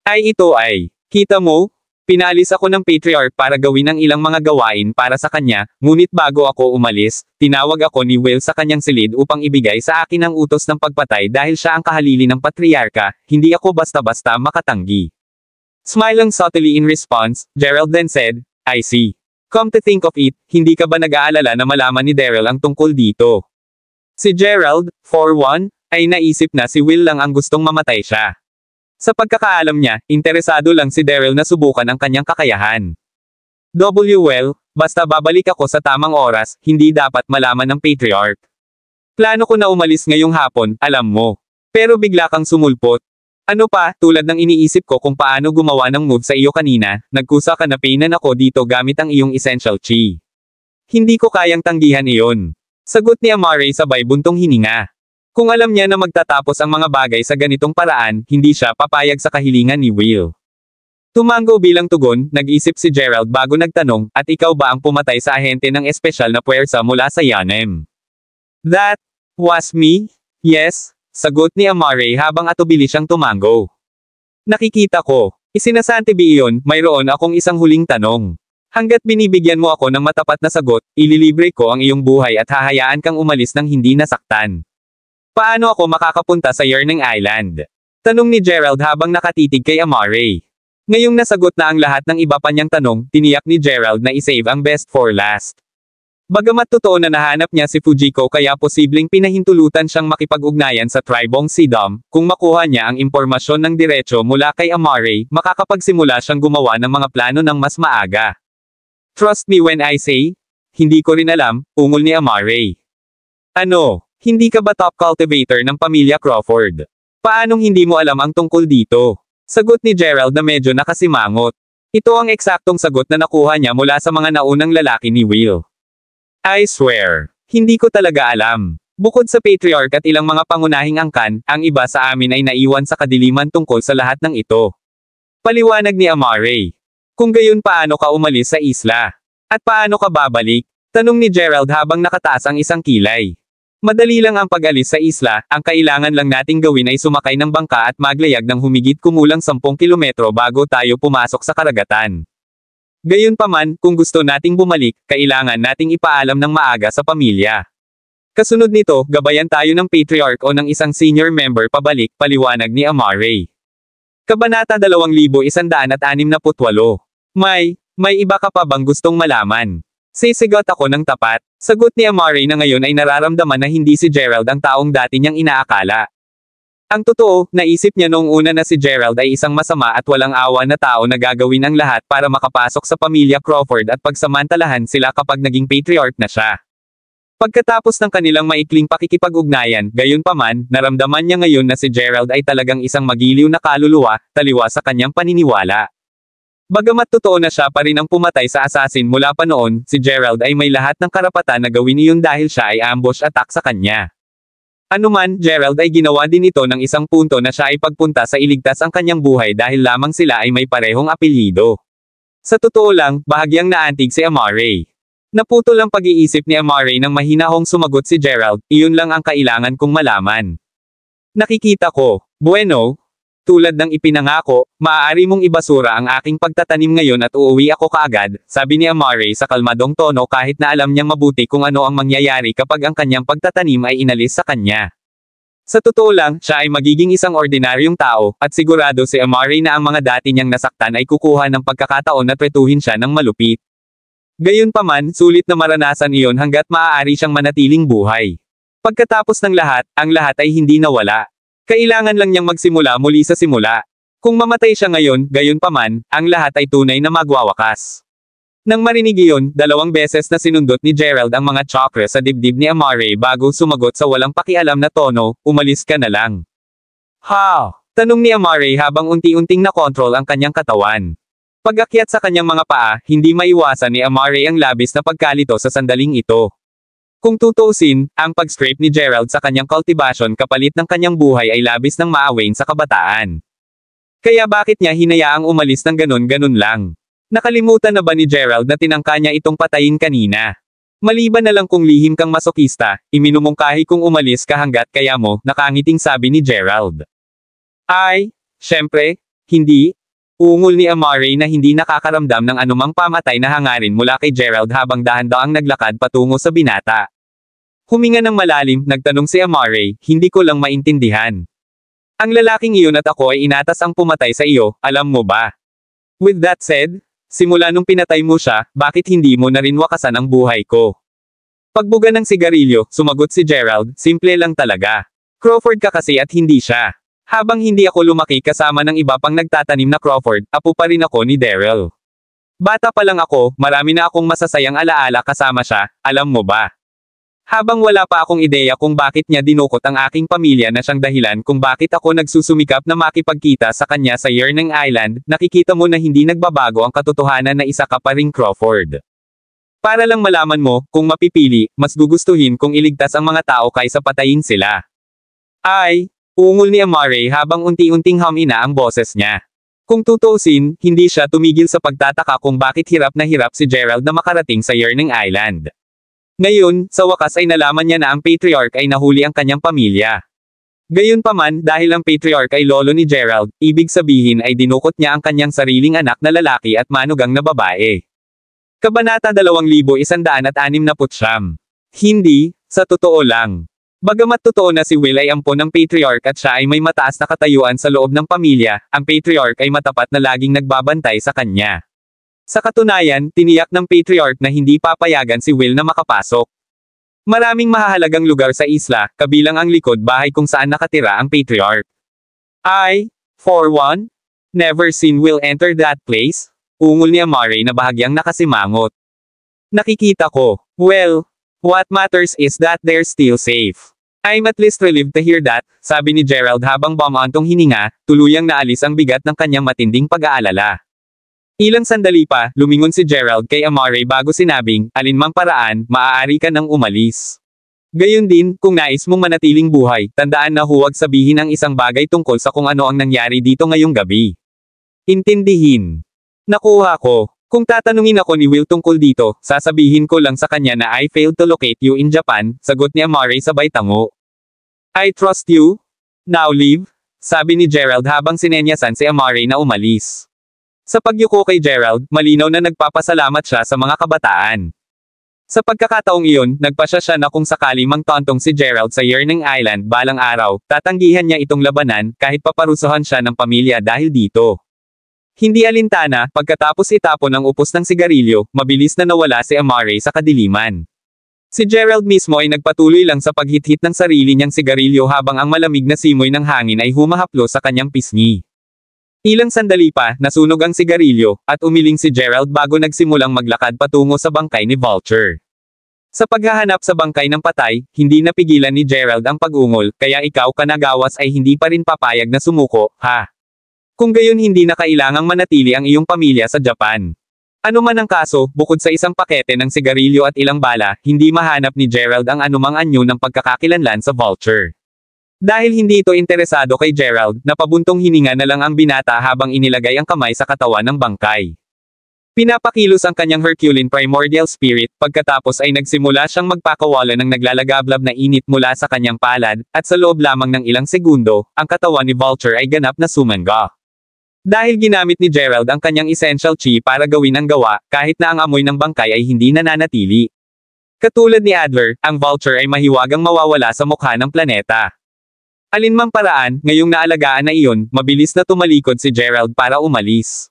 Ay, ito ay. Kita mo? Pinalis ako ng patriarch para gawin ang ilang mga gawain para sa kanya, ngunit bago ako umalis, tinawag ako ni Will sa kanyang silid upang ibigay sa akin ang utos ng pagpatay dahil siya ang kahalili ng patriarka, hindi ako basta-basta makatanggi. Smiling subtly in response, Gerald then said, I see. Come to think of it, hindi ka ba nag-aalala na malaman ni Daryl ang tungkol dito? Si Gerald, for one, ay naisip na si Will lang ang gustong mamatay siya. Sa pagkakaalam niya, interesado lang si Daryl na subukan ang kanyang kakayahan. Well, basta babalik ako sa tamang oras, hindi dapat malaman ng patriarch. Plano ko na umalis ngayong hapon, alam mo. Pero bigla kang sumulpot. Ano pa, tulad ng iniisip ko kung paano gumawa ng move sa iyo kanina, nagkusa ka na painan ako dito gamit ang iyong essential chi. Hindi ko kayang tanggihan iyon. Sagot ni Amare sabay buntong hininga. Kung alam niya na magtatapos ang mga bagay sa ganitong paraan, hindi siya papayag sa kahilingan ni Will. Tumango bilang tugon, nag-isip si Gerald bago nagtanong, at ikaw ba ang pumatay sa ahente ng espesyal na puwersa mula sa Yanem? That was me? Yes, sagot ni Amare habang atubili siyang tumango. Nakikita ko. Isinasantibi iyon, mayroon akong isang huling tanong. Hanggat binibigyan mo ako ng matapat na sagot, ililibre ko ang iyong buhay at hahayaan kang umalis ng hindi nasaktan. Paano ako makakapunta sa Yearning Island? Tanong ni Gerald habang nakatitig kay Amare. Ngayong nasagot na ang lahat ng iba pa niyang tanong, tiniyak ni Gerald na isave ang best for last. Bagamat totoo na nahanap niya si Fujiko kaya posibleng pinahintulutan siyang makipag-ugnayan sa Tribong Sidam, kung makuha niya ang impormasyon ng diretso mula kay Amare, makakapagsimula siyang gumawa ng mga plano ng mas maaga. Trust me when I say, hindi ko rin alam, ungol ni Amare. Ano? Hindi ka ba top cultivator ng pamilya Crawford? Paanong hindi mo alam ang tungkol dito? Sagot ni Gerald na medyo nakasimangot. Ito ang eksaktong sagot na nakuha niya mula sa mga naunang lalaki ni Will. I swear, hindi ko talaga alam. Bukod sa patriarch at ilang mga pangunahing angkan, ang iba sa amin ay naiwan sa kadiliman tungkol sa lahat ng ito. Paliwanag ni Amare. Kung gayon paano ka umalis sa isla? At paano ka babalik? Tanong ni Gerald habang nakataas ang isang kilay. Madali lang ang pag-alis sa isla, ang kailangan lang nating gawin ay sumakay ng bangka at maglayag ng humigit kumulang 10 kilometro bago tayo pumasok sa karagatan. Gayunpaman, kung gusto nating bumalik, kailangan nating ipaalam ng maaga sa pamilya. Kasunod nito, gabayan tayo ng patriarch o ng isang senior member pabalik, paliwanag ni Amare. Kabanata 2168. May iba ka pa bang gustong malaman? Sisigot ako ng tapat. Sagot ni Amare na ngayon ay nararamdaman na hindi si Gerald ang taong dati niyang inaakala. Ang totoo, naisip niya noong una na si Gerald ay isang masama at walang awa na tao na gagawin ang lahat para makapasok sa pamilya Crawford at pagsamantalahan sila kapag naging patriarch na siya. Pagkatapos ng kanilang maikling pakikipag-ugnayan, gayunpaman, naramdaman niya ngayon na si Gerald ay talagang isang magiliw na kaluluwa, taliwa sa kanyang paniniwala. Bagamat totoo na siya pa rin ang pumatay sa assassin mula pa noon, si Gerald ay may lahat ng karapatan na gawin iyon dahil siya ay ambush attack sa kanya. Anuman, Gerald ay ginawa din ito ng isang punto na siya ay pagpunta sa iligtas ang kanyang buhay dahil lamang sila ay may parehong apelyido. Sa totoo lang, bahagyang naantig si Amare. Naputol ang pag-iisip ni Amare nang mahinahong sumagot si Gerald, iyon lang ang kailangan kong malaman. Nakikita ko, bueno. Tulad ng ipinangako, maaari mong ibasura ang aking pagtatanim ngayon at uuwi ako kaagad, sabi ni Amare sa kalmadong tono kahit na alam niyang mabuti kung ano ang mangyayari kapag ang kanyang pagtatanim ay inalis sa kanya. Sa totoo lang, siya ay magiging isang ordinaryong tao, at sigurado si Amare na ang mga dati niyang nasaktan ay kukuha ng pagkakataon na tretuhin siya ng malupit. Gayunpaman, sulit na maranasan iyon hanggat maaari siyang manatiling buhay. Pagkatapos ng lahat, ang lahat ay hindi nawala. Kailangan lang niyang magsimula muli sa simula. Kung mamatay siya ngayon, gayunpaman, ang lahat ay tunay na magwawakas. Nang marinig iyon, 2 beses na sinundot ni Gerald ang mga chakra sa dibdib ni Amare bago sumagot sa walang pakialam na tono, umalis ka na lang. Ha! Tanong ni Amare habang unti-unting nakontrol ang kanyang katawan. Pag-akyat sa kanyang mga paa, hindi maiwasan ni Amare ang labis na pagkalito sa sandaling ito. Kung tutuusin, ang pag-scrape ni Gerald sa kanyang cultivation kapalit ng kanyang buhay ay labis ng maawain sa kabataan. Kaya bakit niya hinayaang umalis ng ganun-ganun lang? Nakalimutan na ba ni Gerald na tinangka niya itong patayin kanina? Maliban na lang kung lihim kang masokista, iminumungkahi kung umalis ka hanggat kaya mo, nakangiting sabi ni Gerald. Ay, syempre, hindi. Ungol ni Amare na hindi nakakaramdam ng anumang pamatay na hangarin mula kay Gerald habang dahan-daang naglakad patungo sa binata. Huminga ng malalim, nagtanong si Amare, hindi ko lang maintindihan. Ang lalaking iyon at ako ay inatas ang pumatay sa iyo, alam mo ba? With that said, simula nung pinatay mo siya, bakit hindi mo na rin wakasan ang buhay ko? Pagbuga ng sigarilyo, sumagot si Gerald, simple lang talaga. Crawford ka kasi at hindi siya. Habang hindi ako lumaki kasama ng iba pang nagtatanim na Crawford, apo pa rin ako ni Daryl. Bata pa lang ako, marami na akong masasayang alaala kasama siya, alam mo ba? Habang wala pa akong ideya kung bakit niya dinukot ang aking pamilya na siyang dahilan kung bakit ako nagsusumikap na makipagkita sa kanya sa Yearning Island, nakikita mo na hindi nagbabago ang katotohanan na isa ka pa ring Crawford. Para lang malaman mo, kung mapipili, mas gugustuhin kung iligtas ang mga tao kaysa patayin sila. Ay, ungol ni Amare habang unti-unting humina ang boses niya. Kung tutuusin, hindi siya tumigil sa pagtataka kung bakit hirap na hirap si Gerald na makarating sa Yearning Island. Ngayon, sa wakas ay nalaman niya na ang Patriarch ay nahuli ang kanyang pamilya. Gayunpaman, dahil ang Patriarch ay lolo ni Gerald, ibig sabihin ay dinukot niya ang kanyang sariling anak na lalaki at manugang na babae. Kabanata 2169. Hindi, sa totoo lang. Bagamat totoo na si Will ay ampon ng Patriarch at siya ay may mataas na katayuan sa loob ng pamilya, ang Patriarch ay matapat na laging nagbabantay sa kanya. Sa katunayan, tiniyak ng Patriarch na hindi papayagan si Will na makapasok. Maraming mahahalagang lugar sa isla, kabilang ang likod bahay kung saan nakatira ang Patriarch. I, for one, never seen Will enter that place, ungol ni Amare na bahagyang nakasimangot. Nakikita ko, well, what matters is that they're still safe. I'm at least relieved to hear that, sabi ni Gerald habang bumantong hininga, tuluyang naalis ang bigat ng kanyang matinding pag-aalala. Ilang sandali pa, lumingon si Gerald kay Amare bago sinabing, alinmang paraan, maaari ka nang umalis. Gayon din, kung nais mong manatiling buhay, tandaan na huwag sabihin ang isang bagay tungkol sa kung ano ang nangyari dito ngayong gabi. Intindihin. Nakuha ko. Kung tatanungin ako ni Will tungkol dito, sasabihin ko lang sa kanya na I failed to locate you in Japan, sagot ni Amare sabay tango. I trust you? Now leave? Sabi ni Gerald habang sinenyasan si Amare na umalis. Sa pagyuko kay Gerald, malinaw na nagpapasalamat siya sa mga kabataan. Sa pagkakataong iyon, nagpasya siya na kung sakali mang tontong si Gerald sa Yearning Island balang araw, tatanggihan niya itong labanan, kahit paparusahan siya ng pamilya dahil dito. Hindi alintana, pagkatapos itapon ang upos ng sigarilyo, mabilis na nawala si Amare sa kadiliman. Si Gerald mismo ay nagpatuloy lang sa paghit-hit ng sarili niyang sigarilyo habang ang malamig na simoy ng hangin ay humahaplo sa kanyang pisngi. Ilang sandali pa, nasunog ang sigarilyo, at umiling si Gerald bago nagsimulang maglakad patungo sa bangkay ni Vulture. Sa paghahanap sa bangkay ng patay, hindi napigilan ni Gerald ang pag-ungol, kaya ikaw Kanagawas ay hindi pa rin papayag na sumuko, ha? Kung gayon hindi na kailangang manatili ang iyong pamilya sa Japan. Ano man ang kaso, bukod sa isang pakete ng sigarilyo at ilang bala, hindi mahanap ni Gerald ang anumang anyo ng pagkakakilanlan sa Vulture. Dahil hindi ito interesado kay Gerald, napabuntong hininga na lang ang binata habang inilagay ang kamay sa katawan ng bangkay. Pinapakilos ang kanyang Herculean primordial spirit, pagkatapos ay nagsimula siyang magpakawala ng naglalagablab na init mula sa kanyang palad, at sa loob lamang ng ilang segundo, ang katawan ni Vulture ay ganap na sumangga. Dahil ginamit ni Gerald ang kanyang essential chi para gawin ang gawa, kahit na ang amoy ng bangkay ay hindi nananatili. Katulad ni Adler, ang Vulture ay mahiwagang mawawala sa mukha ng planeta. Alinmang paraan, ngayong naalagaan na iyon, mabilis na tumalikod si Gerald para umalis.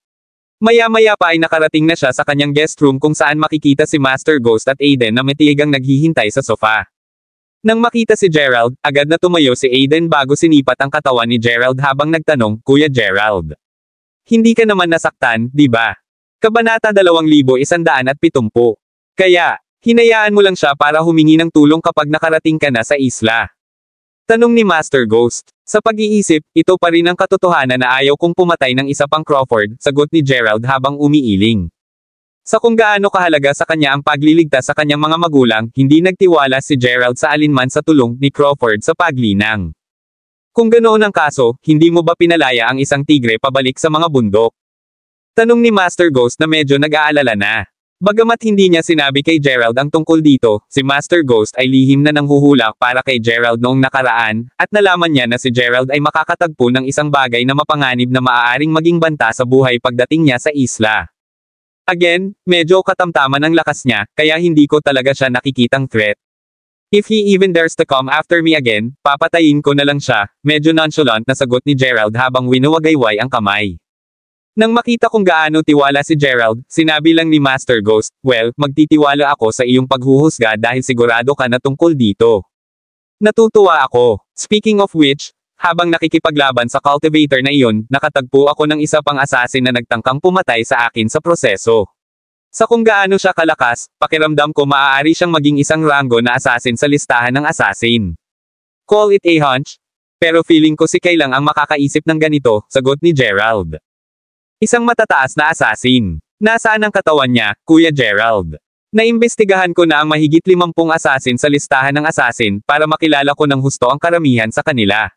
Maya-maya pa ay nakarating na siya sa kanyang guest room kung saan makikita si Master Ghost at Aiden na matigang naghihintay sa sofa. Nang makita si Gerald, agad na tumayo si Aiden bago sinipat ang katawan ni Gerald habang nagtanong, Kuya Gerald. Hindi ka naman nasaktan, di ba? Kabanata 2170. Kaya, hinayaan mo lang siya para humingi ng tulong kapag nakarating ka na sa isla. Tanong ni Master Ghost. Sa pag-iisip, ito pa rin ang katotohanan na ayaw kong pumatay ng isa pang Crawford, sagot ni Gerald habang umiiling. Sa kung gaano kahalaga sa kanya ang pagliligtas sa kanyang mga magulang, hindi nagtiwala si Gerald sa alinman sa tulong ni Crawford sa paglinang. Kung ganoon ang kaso, hindi mo ba pinalaya ang isang tigre pabalik sa mga bundok? Tanong ni Master Ghost na medyo nag-aalala na. Bagamat hindi niya sinabi kay Gerald ang tungkol dito, si Master Ghost ay lihim na nanghuhulak para kay Gerald noong nakaraan, at nalaman niya na si Gerald ay makakatagpo ng isang bagay na mapanganib na maaaring maging banta sa buhay pagdating niya sa isla. Again, medyo katamtaman ang lakas niya, kaya hindi ko talaga siya nakikitang threat. If he even dares to come after me again, papatayin ko na lang siya, medyo nonchalant na sagot ni Gerald habang winuwagayway ang kamay. Nang makita kung gaano tiwala si Gerald, sinabi lang ni Master Ghost, well, magtitiwala ako sa iyong paghuhusga dahil sigurado ka na tungkol dito. Natutuwa ako. Speaking of which, habang nakikipaglaban sa cultivator na iyon, nakatagpo ako ng isa pang assassin na nagtangkang pumatay sa akin sa proseso. Sa kung gaano siya kalakas, pakiramdam ko maaari siyang maging isang rango na assassin sa listahan ng assassin. Call it a hunch? Pero feeling ko si Kay lang ang makakaisip ng ganito, sagot ni Gerald. Isang matataas na assassin. Nasaan ang katawan niya, Kuya Gerald? Naimbestigahan ko na ang mahigit 50 assassin sa listahan ng assassin para makilala ko ng husto ang karamihan sa kanila.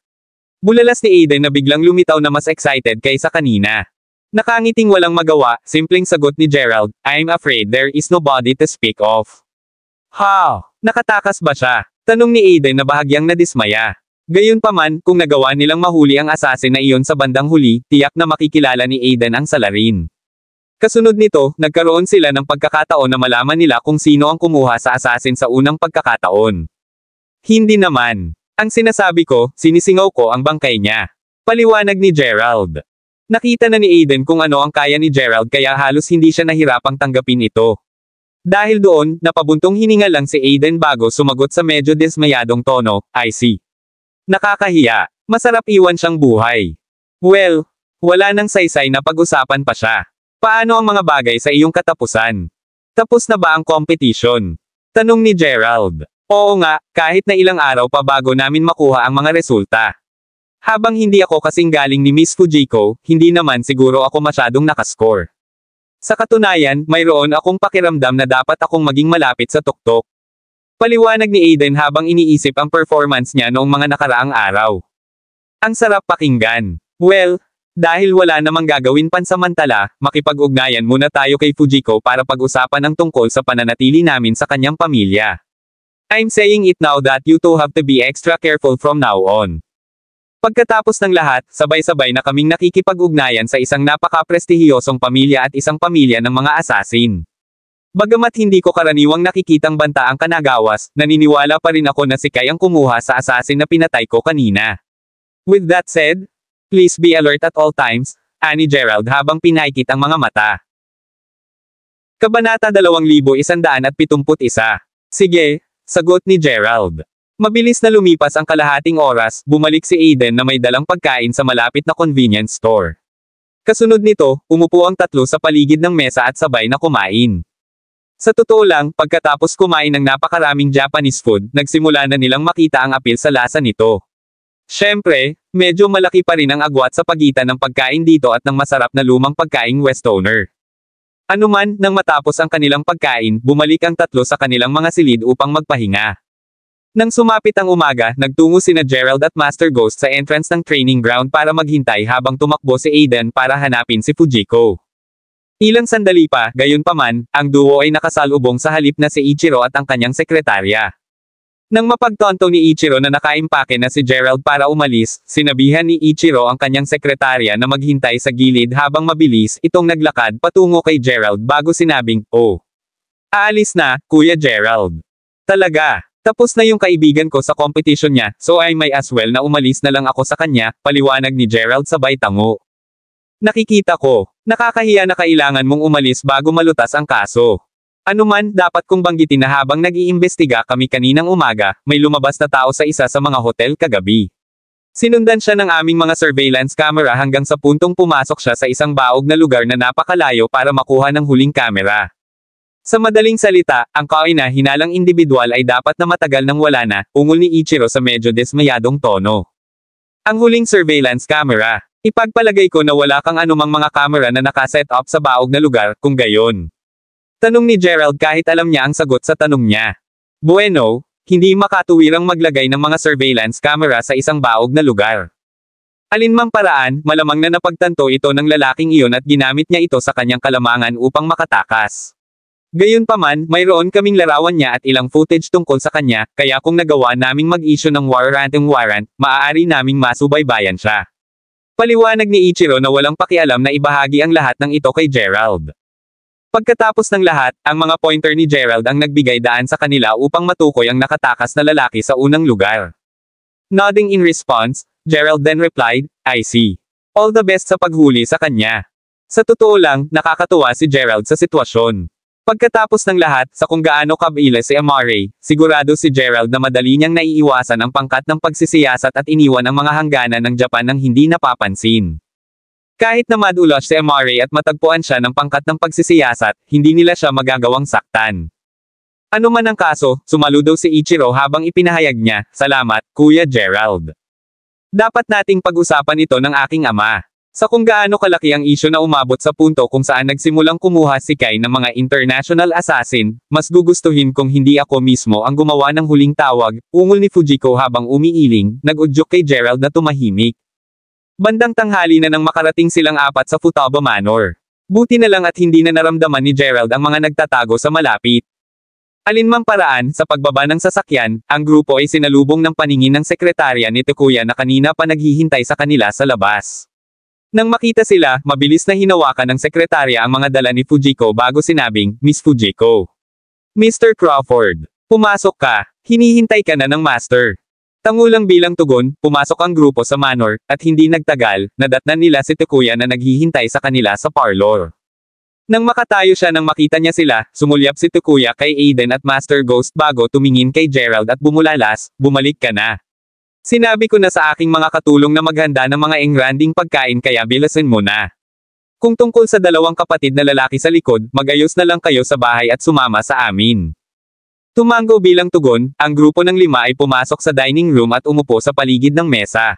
Bulalas ni Aiden na biglang lumitaw na mas excited kaysa kanina. Nakangiting walang magawa, simpleng sagot ni Gerald, I'm afraid there is nobody to speak of. How? Nakatakas ba siya? Tanong ni Aiden na bahagyang nadismaya. Gayunpaman, kung nagawa nilang mahuli ang assassin na iyon sa bandang huli, tiyak na makikilala ni Aiden ang salarin. Kasunod nito, nagkaroon sila ng pagkakataon na malaman nila kung sino ang kumuha sa assassin sa unang pagkakataon. Hindi naman. Ang sinasabi ko, sinisingaw ko ang bangkay niya. Paliwanag ni Gerald. Nakita na ni Aiden kung ano ang kaya ni Gerald kaya halos hindi siya nahirapang tanggapin ito. Dahil doon, napabuntong hininga lang si Aiden bago sumagot sa medyo dismayadong tono, I see. Nakakahiya. Masarap iwan siyang buhay. Well, wala nang saysay na pag-usapan pa siya. Paano ang mga bagay sa iyong katapusan? Tapos na ba ang competition? Tanong ni Gerald. Oo nga, kahit na ilang araw pa bago namin makuha ang mga resulta. Habang hindi ako kasing galing ni Miss Fujiko, hindi naman siguro ako masyadong nakascore. Sa katunayan, mayroon akong pakiramdam na dapat akong maging malapit sa tuktok. Paliwanag ni Aiden habang iniisip ang performance niya noong mga nakaraang araw. Ang sarap pakinggan. Well, dahil wala namang gagawin pansamantala, makipag-ugnayan muna tayo kay Fujiko para pag-usapan ang tungkol sa pananatili namin sa kanyang pamilya. I'm saying it now that you two have to be extra careful from now on. Pagkatapos ng lahat, sabay-sabay na kaming nakikipag-ugnayan sa isang napaka-prestihiyosong pamilya at isang pamilya ng mga assassin. Bagamat hindi ko karaniwang nakikitang banta ang Kanagawas, naniniwala pa rin ako na si Kai ang kumuha sa assassin na pinatay ko kanina. With that said, please be alert at all times, ani Gerald habang pinaikit ang mga mata. Kabanata 2171. Sige, sagot ni Gerald. Mabilis na lumipas ang kalahating oras, bumalik si Aiden na may dalang pagkain sa malapit na convenience store. Kasunod nito, umupo ang tatlo sa paligid ng mesa at sabay na kumain. Sa totoo lang, pagkatapos kumain ng napakaraming Japanese food, nagsimula na nilang makita ang apil sa lasa nito. Siyempre, medyo malaki pa rin ang agwat sa pagitan ng pagkain dito at ng masarap na lumang pagkaing Westoner. Anuman, nang matapos ang kanilang pagkain, bumalik ang tatlo sa kanilang mga silid upang magpahinga. Nang sumapit ang umaga, nagtungo sina Gerald at Master Ghost sa entrance ng training ground para maghintay habang tumakbo si Aiden para hanapin si Fujiko. Ilang sandali pa, gayunpaman, ang duo ay nakasalubong sa halip na si Ichiro at ang kanyang sekretarya. Nang mapagtanto ni Ichiro na nakaimpake na si Gerald para umalis, sinabihan ni Ichiro ang kanyang sekretarya na maghintay sa gilid habang mabilis itong naglakad patungo kay Gerald bago sinabing, "Oh, aalis na, Kuya Gerald." Talaga, tapos na yung kaibigan ko sa competition niya, so I may as well na umalis na lang ako sa kanya, paliwanag ni Gerald sabay tango. Nakikita ko, nakakahiya na kailangan mong umalis bago malutas ang kaso. Anuman, dapat kong banggitin na habang nag-iimbestiga kami kaninang umaga, may lumabas na tao sa isa sa mga hotel kagabi. Sinundan siya ng aming mga surveillance camera hanggang sa puntong pumasok siya sa isang baog na lugar na napakalayo para makuha ng huling kamera. Sa madaling salita, ang kaina-hinalang individual ay dapat na matagal nang wala na, ungol ni Ichiro sa medyo dismayadong tono. Ang huling surveillance camera. Ipagpalagay ko na wala kang anumang mga camera na nakaset up sa baog na lugar, kung gayon. Tanong ni Gerald kahit alam niya ang sagot sa tanong niya. Bueno, hindi makatuwirang maglagay ng mga surveillance camera sa isang baog na lugar. Alinmang paraan, malamang na napagtanto ito ng lalaking iyon at ginamit niya ito sa kanyang kalamangan upang makatakas. Gayunpaman, mayroon kaming larawan niya at ilang footage tungkol sa kanya, kaya kung nagawa naming mag-issue ng warrant, maaari naming masubaybayan siya. Paliwanag ni Ichiro na walang pakialam na ibahagi ang lahat ng ito kay Gerald. Pagkatapos ng lahat, ang mga pointer ni Gerald ang nagbigay daan sa kanila upang matukoy ang nakatakas na lalaki sa unang lugar. Nodding in response, Gerald then replied, I see. All the best sa paghuli sa kanya. Sa totoo lang, nakakatuwa si Gerald sa sitwasyon. Pagkatapos ng lahat, sa kung gaano kabila si Amare, sigurado si Gerald na madali niyang naiiwasan ang pangkat ng pagsisiyasat at iniwan ang mga hangganan ng Japan ng hindi napapansin. Kahit na madulas si Amare at matagpuan siya ng pangkat ng pagsisiyasat, hindi nila siya magagawang saktan. Ano man ang kaso, sumaludo si Ichiro habang ipinahayag niya, salamat, Kuya Gerald. Dapat nating pag-usapan ito ng aking ama. Sa kung gaano kalaki ang isyu na umabot sa punto kung saan nagsimulang kumuha si Kai ng mga international assassin, mas gugustuhin kung hindi ako mismo ang gumawa ng huling tawag, ungol ni Fujiko habang umiiling, nag-udyok kay Gerald na tumahimik. Bandang tanghali na nang makarating silang apat sa Futaba Manor. Buti na lang at hindi na naramdaman ni Gerald ang mga nagtatago sa malapit. Alinmang paraan, sa pagbaba ng sasakyan, ang grupo ay sinalubong ng paningin ng sekretarya ni Takuya na kanina pa naghihintay sa kanila sa labas. Nang makita sila, mabilis na hinawakan ng sekretarya ang mga dala ni Fujiko bago sinabing, Miss Fujiko. Mr. Crawford, pumasok ka, hinihintay ka na ng master. Tangulang bilang tugon, pumasok ang grupo sa manor, at hindi nagtagal, nadatnan nila si Takuya na naghihintay sa kanila sa parlor. Nang makatayo siya nang makita niya sila, sumulyap si Takuya kay Aiden at Master Ghost bago tumingin kay Gerald at bumulalas, bumalik ka na. Sinabi ko na sa aking mga katulong na maghanda ng mga engranding pagkain kaya bilasin mo na. Kung tungkol sa dalawang kapatid na lalaki sa likod, magayos na lang kayo sa bahay at sumama sa amin. Tumango bilang tugon, ang grupo ng 5 ay pumasok sa dining room at umupo sa paligid ng mesa.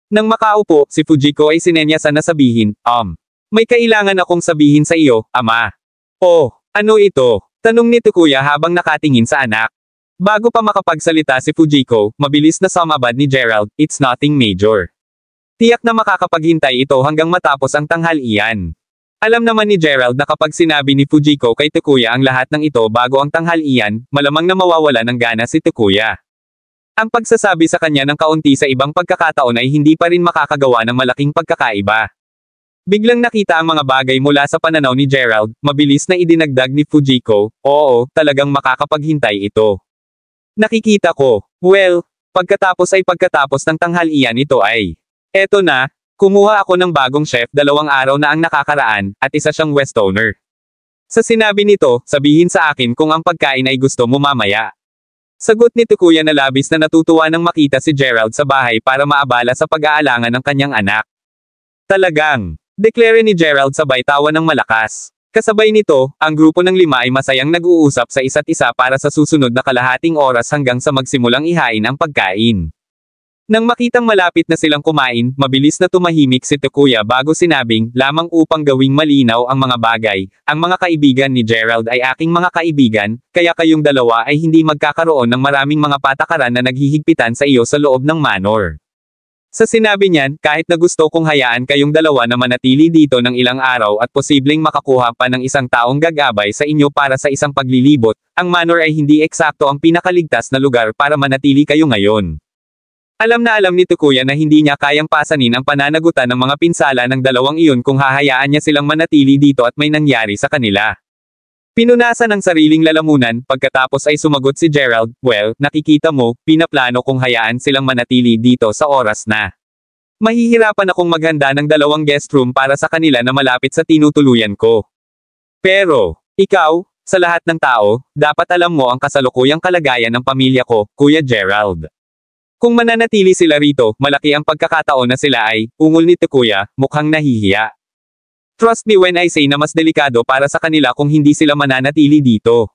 Nang makaupo, si Fujiko ay sinenyasan na sabihin, may kailangan akong sabihin sa iyo, ama. Oh, ano ito? Tanong ni Takuya habang nakatingin sa anak. Bago pa makapagsalita si Fujiko, mabilis na sumabad ni Gerald, it's nothing major. Tiyak na makakapaghintay ito hanggang matapos ang tanghalian. Alam naman ni Gerald na kapag sinabi ni Fujiko kay Takuya ang lahat ng ito bago ang tanghalian, malamang na mawawala ng gana si Takuya. Ang pagsasabi sa kanya ng kaunti sa ibang pagkakataon ay hindi pa rin makakagawa ng malaking pagkakaiba. Biglang nakita ang mga bagay mula sa pananaw ni Gerald, mabilis na idinagdag ni Fujiko, oo, talagang makakapaghintay ito. Nakikita ko. Well, pagkatapos ng tanghalian ito ay. Eto na, kumuha ako ng bagong chef 2 araw na ang nakakaraan, at isa siyang Westoner. Sa sinabi nito, sabihin sa akin kung ang pagkain ay gusto mo mamaya. Sagot ni Takuya na labis na natutuwa nang makita si Gerald sa bahay para maabala sa pag-aalangan ng kanyang anak. Talagang, deklare ni Gerald sabay tawa ng malakas. Kasabay nito, ang grupo ng 5 ay masayang nag-uusap sa isa't isa para sa susunod na kalahating oras hanggang sa magsimulang ihain ang pagkain. Nang makitang malapit na silang kumain, mabilis na tumahimik si Takuya bago sinabing, lamang upang gawing malinaw ang mga bagay, ang mga kaibigan ni Gerald ay aking mga kaibigan, kaya kayong dalawa ay hindi magkakaroon ng maraming mga patakaran na naghihigpitan sa iyo sa loob ng manor. Sa sinabi niyan, kahit na gusto kong hayaan kayong dalawa na manatili dito ng ilang araw at posibleng makakuha pa ng isang taong gagabay sa inyo para sa isang paglilibot, ang manor ay hindi eksakto ang pinakaligtas na lugar para manatili kayo ngayon. Alam na alam ni Takuya na hindi niya kayang pasanin ang pananagutan ng mga pinsala ng dalawang iyon kung hahayaan niya silang manatili dito at may nangyari sa kanila. Pinunasan ang sariling lalamunan, pagkatapos ay sumagot si Gerald, well, nakikita mo, pinaplano kong hayaan silang manatili dito sa oras na. Mahihirapan akong maghanda ng 2 guest room para sa kanila na malapit sa tinutuluyan ko. Pero, ikaw, sa lahat ng tao, dapat alam mo ang kasalukuyang kalagayan ng pamilya ko, Kuya Gerald. Kung mananatili sila rito, malaki ang pagkakataon na sila ay, ungol ni Takuya, mukhang nahihiya. Trust me when I say na mas delikado para sa kanila kung hindi sila mananatili dito.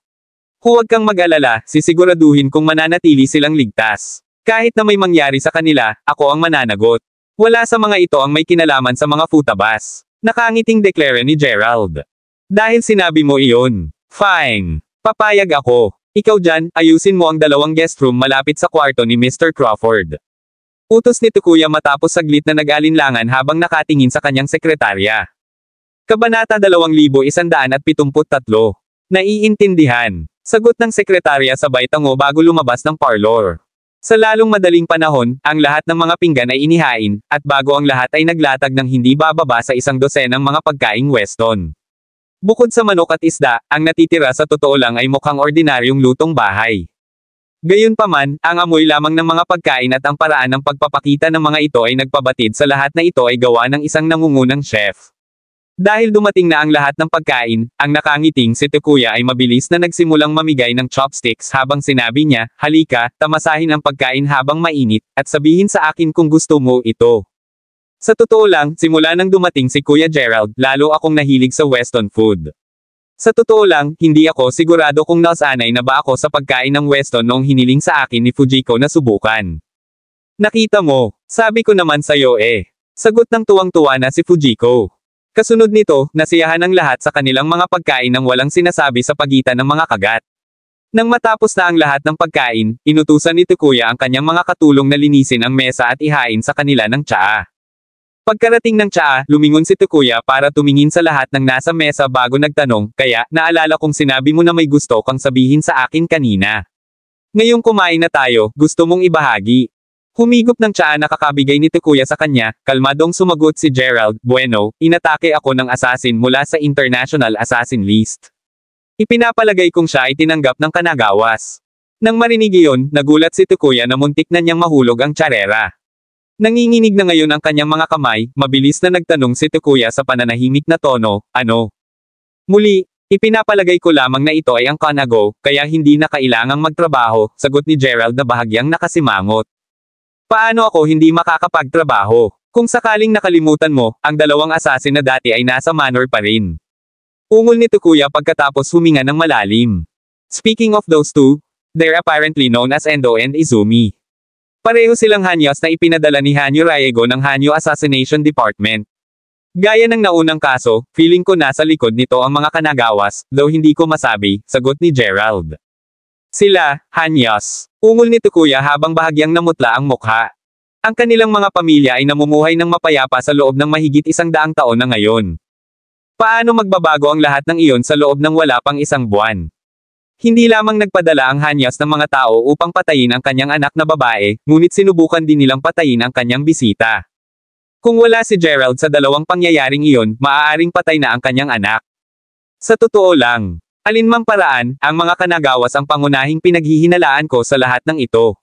Huwag kang mag-alala, sisiguraduhin kung mananatili silang ligtas. Kahit na may mangyari sa kanila, ako ang mananagot. Wala sa mga ito ang may kinalaman sa mga futabas. Nakangiting deklara ni Gerald. Dahil sinabi mo iyon. Fine. Papayag ako. Ikaw dyan, ayusin mo ang dalawang guest room malapit sa kwarto ni Mr. Crawford. Utos ni Takuya matapos saglit na nag-alinlangan habang nakatingin sa kanyang sekretarya. Kabanata 2173. Naiintindihan. Sagot ng sekretarya sabay tango bago lumabas ng parlor. Sa lalong madaling panahon, ang lahat ng mga pinggan ay inihain, at bago ang lahat ay naglatag ng hindi bababa sa 100 mga pagkaing Weston. Bukod sa manok at isda, ang natitira sa totoo lang ay mukhang ordinaryong lutong bahay. Gayunpaman, ang amoy lamang ng mga pagkain at ang paraan ng pagpapakita ng mga ito ay nagpabatid sa lahat na ito ay gawa ng isang nangungunang chef. Dahil dumating na ang lahat ng pagkain, ang nakangiting si Takuya ay mabilis na nagsimulang mamigay ng chopsticks habang sinabi niya, halika, tamasahin ang pagkain habang mainit, at sabihin sa akin kung gusto mo ito. Sa totoo lang, simula nang dumating si Kuya Gerald, lalo akong nahilig sa Weston food. Sa totoo lang, hindi ako sigurado kung nasanay na ba ako sa pagkain ng Weston noong hiniling sa akin ni Fujiko na subukan. Nakita mo, sabi ko naman sa'yo eh. Sagot ng tuwang-tuwa na si Fujiko. Kasunod nito, nasiyahan ang lahat sa kanilang mga pagkain nang walang sinasabi sa pagitan ng mga kagat. Nang matapos na ang lahat ng pagkain, inutusan ni Takuya ang kanyang mga katulong na linisin ang mesa at ihain sa kanila ng tsaa. Pagkarating ng tsaa, lumingon si Takuya para tumingin sa lahat ng nasa mesa bago nagtanong, kaya, naalala kong sinabi mo na may gusto kang sabihin sa akin kanina. Ngayong kumain na tayo, gusto mong ibahagi. Humigop ng tsaa na kakabigay ni Takuya sa kanya, kalmadong sumagot si Gerald, bueno, inatake ako ng assassin mula sa International Assassin List. Ipinapalagay kong siya ay tinanggap ng Kanagawas. Nang marinig iyon, nagulat si Takuya na muntik na niyang mahulog ang tsarera. Nanginginig na ngayon ang kanyang mga kamay, mabilis na nagtanong si Takuya sa pananahimik na tono, ano? Muli, ipinapalagay ko lamang na ito ay ang Kanago, kaya hindi na kailangang magtrabaho, sagot ni Gerald na bahagyang nakasimangot. Paano ako hindi makakapagtrabaho? Kung sakaling nakalimutan mo, ang dalawang assassin na dati ay nasa manor pa rin. Ungol ni Takuya pagkatapos huminga ng malalim. Speaking of those two, they're apparently known as Endo and Izumi. Pareho silang hanyos na ipinadala ni Hanyo Riego ng Hanyo Assassination Department. Gaya ng naunang kaso, feeling ko nasa likod nito ang mga Kanagawas, though hindi ko masabi, sagot ni Gerald. Sila, hanyos. Ungol ni Takuya habang bahagyang namutla ang mukha. Ang kanilang mga pamilya ay namumuhay ng mapayapa sa loob ng mahigit 100 taon na ngayon. Paano magbabago ang lahat ng iyon sa loob ng wala pang 1 buwan? Hindi lamang nagpadala ang hanyas ng mga tao upang patayin ang kanyang anak na babae, ngunit sinubukan din nilang patayin ang kanyang bisita. Kung wala si Gerald sa dalawang pangyayaring iyon, maaaring patay na ang kanyang anak. Sa totoo lang, alinmang paraan, ang mga Kanagawas ang pangunahing pinaghihinalaan ko sa lahat ng ito.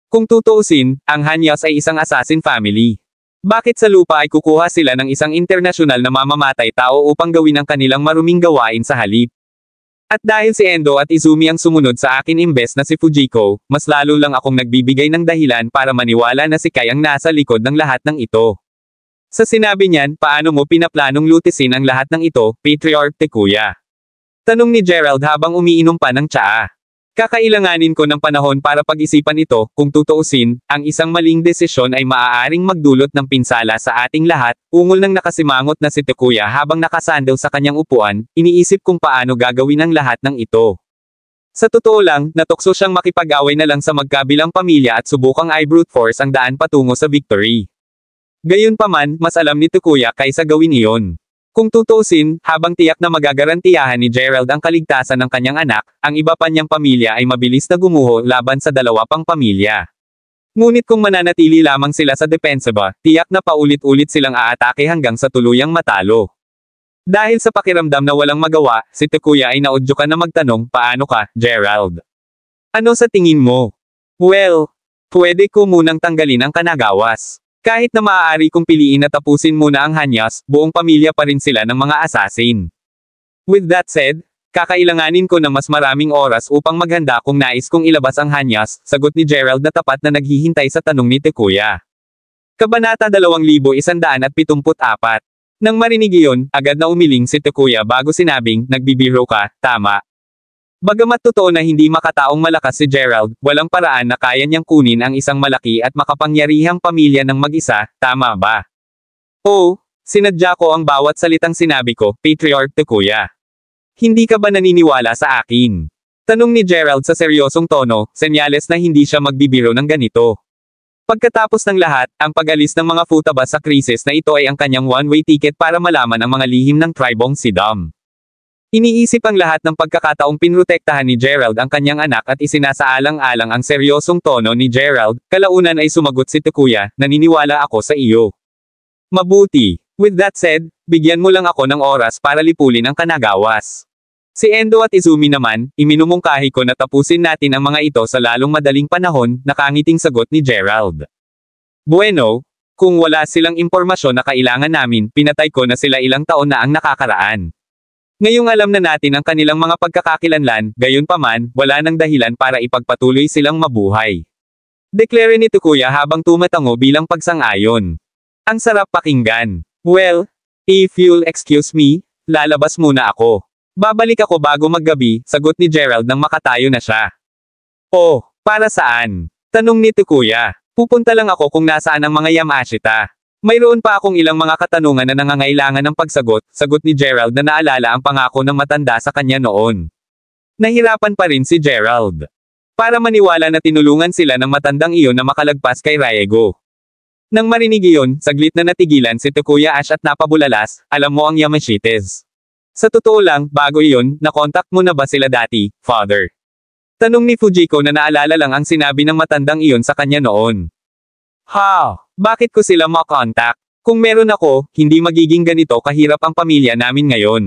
Kung tutuusin, ang hanyas ay isang assassin family. Bakit sa lupa ay kukuha sila ng isang internasyonal na mamamatay tao upang gawin ang kanilang maruming gawain sa halip? At dahil si Endo at Izumi ang sumunod sa akin imbes na si Fujiko, mas lalo lang akong nagbibigay ng dahilan para maniwala na si Kai ang nasa likod ng lahat ng ito. Sa sinabi niyan, paano mo pinaplanong lutisin ang lahat ng ito, Patriarch Takuya? Tanong ni Gerald habang umiinom pa ng tsaa. Kakailanganin ko ng panahon para pag-isipan ito, kung tutuusin, ang isang maling desisyon ay maaaring magdulot ng pinsala sa ating lahat, ungol ng nakasimangot na si Takuya habang nakasandal sa kanyang upuan, iniisip kung paano gagawin ang lahat ng ito. Sa totoo lang, natukso siyang makipag-away na lang sa magkabilang pamilya at subukang i-brute force ang daan patungo sa victory. Gayunpaman, mas alam ni Takuya kaysa gawin iyon. Kung tutuusin, habang tiyak na magagarantiyahan ni Gerald ang kaligtasan ng kanyang anak, ang iba pa niyang pamilya ay mabilis na gumuho laban sa dalawa pang pamilya. Ngunit kung mananatili lamang sila sa depensa ba, tiyak na paulit-ulit silang aatake hanggang sa tuluyang matalo. Dahil sa pakiramdam na walang magawa, si Takuya ay naudyukan na magtanong, paano ka, Gerald? Ano sa tingin mo? Well, pwede ko munang tanggalin ang Kanagawas. Kahit na maaari kong piliin na tapusin muna ang hanyas, buong pamilya pa rin sila ng mga assassin. With that said, kakailanganin ko ng mas maraming oras upang maghanda kung nais kong ilabas ang hanyas, sagot ni Gerald na tapat na naghihintay sa tanong ni Takuya. Kabanata 2174. Nang marinig iyon, agad na umiling si Takuya bago sinabing, nagbibiro ka, tama. Bagamat totoo na hindi makataong malakas si Gerald, walang paraan na kaya niyang kunin ang isang malaki at makapangyarihang pamilya ng mag-isa, tama ba? Oo, sinadya ko ang bawat salitang sinabi ko, Patriarch Takuya. Hindi ka ba naniniwala sa akin? Tanong ni Gerald sa seryosong tono, senyales na hindi siya magbibiro ng ganito. Pagkatapos ng lahat, ang pag-alis ng mga futaba sa krisis na ito ay ang kanyang one-way ticket para malaman ang mga lihim ng tribong si Dom. Iniisip ang lahat ng pagkakataong pinrotektahan ni Gerald ang kanyang anak at isinasaalang-alang ang seryosong tono ni Gerald, kalaunan ay sumagot si Takuya, naniniwala ako sa iyo. Mabuti. With that said, bigyan mo lang ako ng oras para lipulin ang Kanagawas. Si Endo at Izumi naman, iminumungkahi ko na tapusin natin ang mga ito sa lalong madaling panahon, nakangiting sagot ni Gerald. Bueno, kung wala silang impormasyon na kailangan namin, pinatay ko na sila ilang taon na ang nakakaraan. Ngayong alam na natin ang kanilang mga pagkakakilanlan, gayunpaman, wala nang dahilan para ipagpatuloy silang mabuhay. Deklare ni Takuya habang tumatango bilang pagsang-ayon. Ang sarap pakinggan. Well, if you'll excuse me, lalabas muna ako. Babalik ako bago maggabi, sagot ni Gerald nang makatayo na siya. Oh, para saan? Tanong ni Takuya. Pupunta lang ako kung nasaan ang mga Yamashita. Mayroon pa akong ilang mga katanungan na nangangailangan ng pagsagot, sagot ni Gerald na naalala ang pangako ng matanda sa kanya noon. Nahirapan pa rin si Gerald. Para maniwala na tinulungan sila ng matandang iyon na makalagpas kay Rayego. Nang marinig iyon, saglit na natigilan si Takuya Ash at napabulalas, alam mo ang Yamashites. Sa totoo lang, bago iyon, nakontak mo na ba sila dati, father? Tanong ni Fujiko na naalala lang ang sinabi ng matandang iyon sa kanya noon. Ha? Bakit ko sila makontak? Kung meron ako, hindi magiging ganito kahirap ang pamilya namin ngayon.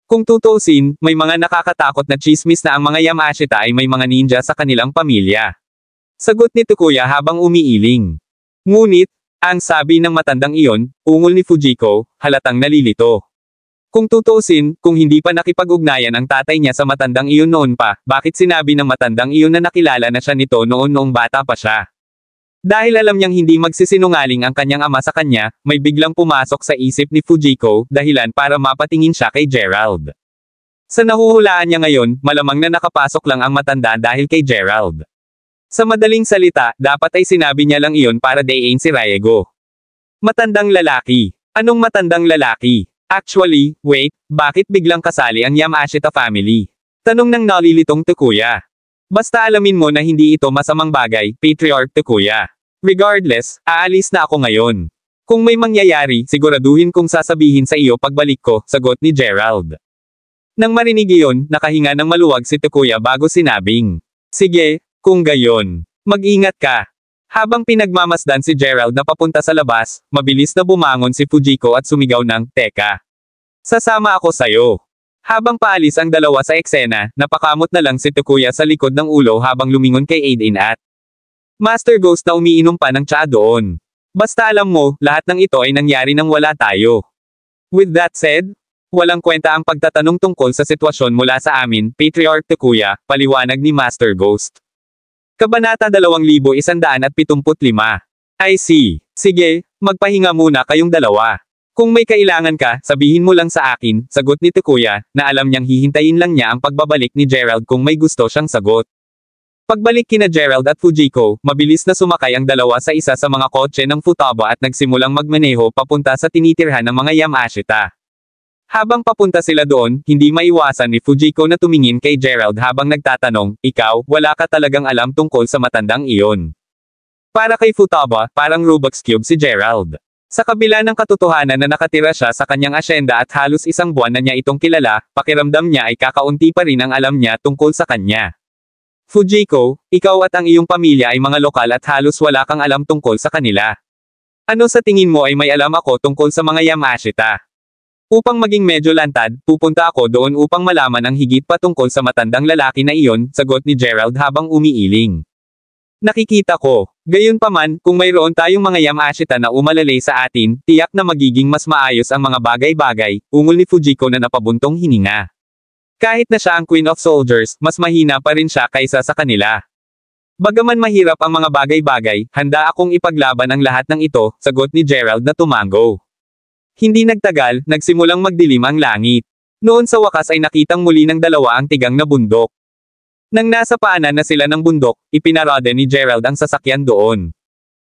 Kung tutuusin, may mga nakakatakot na chismis na ang mga Yamashita ay may mga ninja sa kanilang pamilya. Sagot ni Takuya habang umiiling. Ngunit, ang sabi ng matandang iyon, ungol ni Fujiko, halatang nalilito. Kung tutuusin, kung hindi pa nakipag-ugnayan ang tatay niya sa matandang iyon noon pa, bakit sinabi ng matandang iyon na nakilala na siya nito noong bata pa siya? Dahil alam niyang hindi magsisinungaling ang kanyang ama sa kanya, may biglang pumasok sa isip ni Fujiko, dahilan para mapatingin siya kay Gerald. Sa nahuhulaan niya ngayon, malamang na nakapasok lang ang matanda dahil kay Gerald. Sa madaling salita, dapat ay sinabi niya lang iyon para dayain si Rayego. Matandang lalaki. Anong matandang lalaki? Actually, wait, bakit biglang kasali ang Yamashita family? Tanong ng nalilitong Takuya. Basta alamin mo na hindi ito masamang bagay, Patriarch Takuya. Regardless, aalis na ako ngayon. Kung may mangyayari, siguraduhin kong sasabihin sa iyo pagbalik ko, sagot ni Gerald. Nang marinig iyon, nakahinga ng maluwag si Takuya bago sinabing, sige, kung gayon, mag-ingat ka. Habang pinagmamasdan si Gerald na papunta sa labas, mabilis na bumangon si Fujiko at sumigaw ng, teka. Sasama ako sayo. Habang paalis ang dalawa sa eksena, napakamot na lang si Takuya sa likod ng ulo habang lumingon kay Aiden at Master Ghost na umiinom pa ng tsaa doon. Basta alam mo, lahat ng ito ay nangyari nang wala tayo. With that said, walang kwenta ang pagtatanong tungkol sa sitwasyon mula sa amin, Patriarch Takuya, paliwanag ni Master Ghost. Kabanata 2175. I see. Sige, magpahinga muna kayong dalawa. Kung may kailangan ka, sabihin mo lang sa akin, sagot ni Takuya, na alam niyang hihintayin lang niya ang pagbabalik ni Gerald kung may gusto siyang sagot. Pagbalik kina Gerald at Fujiko, mabilis na sumakay ang dalawa sa isa sa mga kotse ng futaba at nagsimulang magmaneho papunta sa tinitirhan ng mga Yamashita. Habang papunta sila doon, hindi maiwasan ni Fujiko na tumingin kay Gerald habang nagtatanong, ikaw, wala ka talagang alam tungkol sa matandang iyon. Para kay Futaba, parang Rubik's Cube si Gerald. Sa kabila ng katotohanan na nakatira siya sa kanyang asyenda at halos isang buwan na niya itong kilala, pakiramdam niya ay kakaunti pa rin ang alam niya tungkol sa kanya. Fujiko, ikaw at ang iyong pamilya ay mga lokal at halos wala kang alam tungkol sa kanila. Ano sa tingin mo ay may alam ako tungkol sa mga Yamashita? Upang maging medyo lantad, pupunta ako doon upang malaman ang higit pa tungkol sa matandang lalaki na iyon, sagot ni Gerald habang umiiling. Nakikita ko. Gayunpaman, kung mayroon tayong mga Yamashita na umalalay sa atin, tiyak na magiging mas maayos ang mga bagay-bagay, ungol ni Fujiko na napabuntong hininga. Kahit na siya ang Queen of Soldiers, mas mahina pa rin siya kaysa sa kanila. Bagaman mahirap ang mga bagay-bagay, handa akong ipaglaban ang lahat ng ito, sagot ni Gerald na tumango. Hindi nagtagal, nagsimulang magdilim ang langit. Noon sa wakas ay nakitang muli ng dalawa ang tigang na bundok. Nang nasa paanan na sila ng bundok, ipinarada ni Gerald ang sasakyan doon.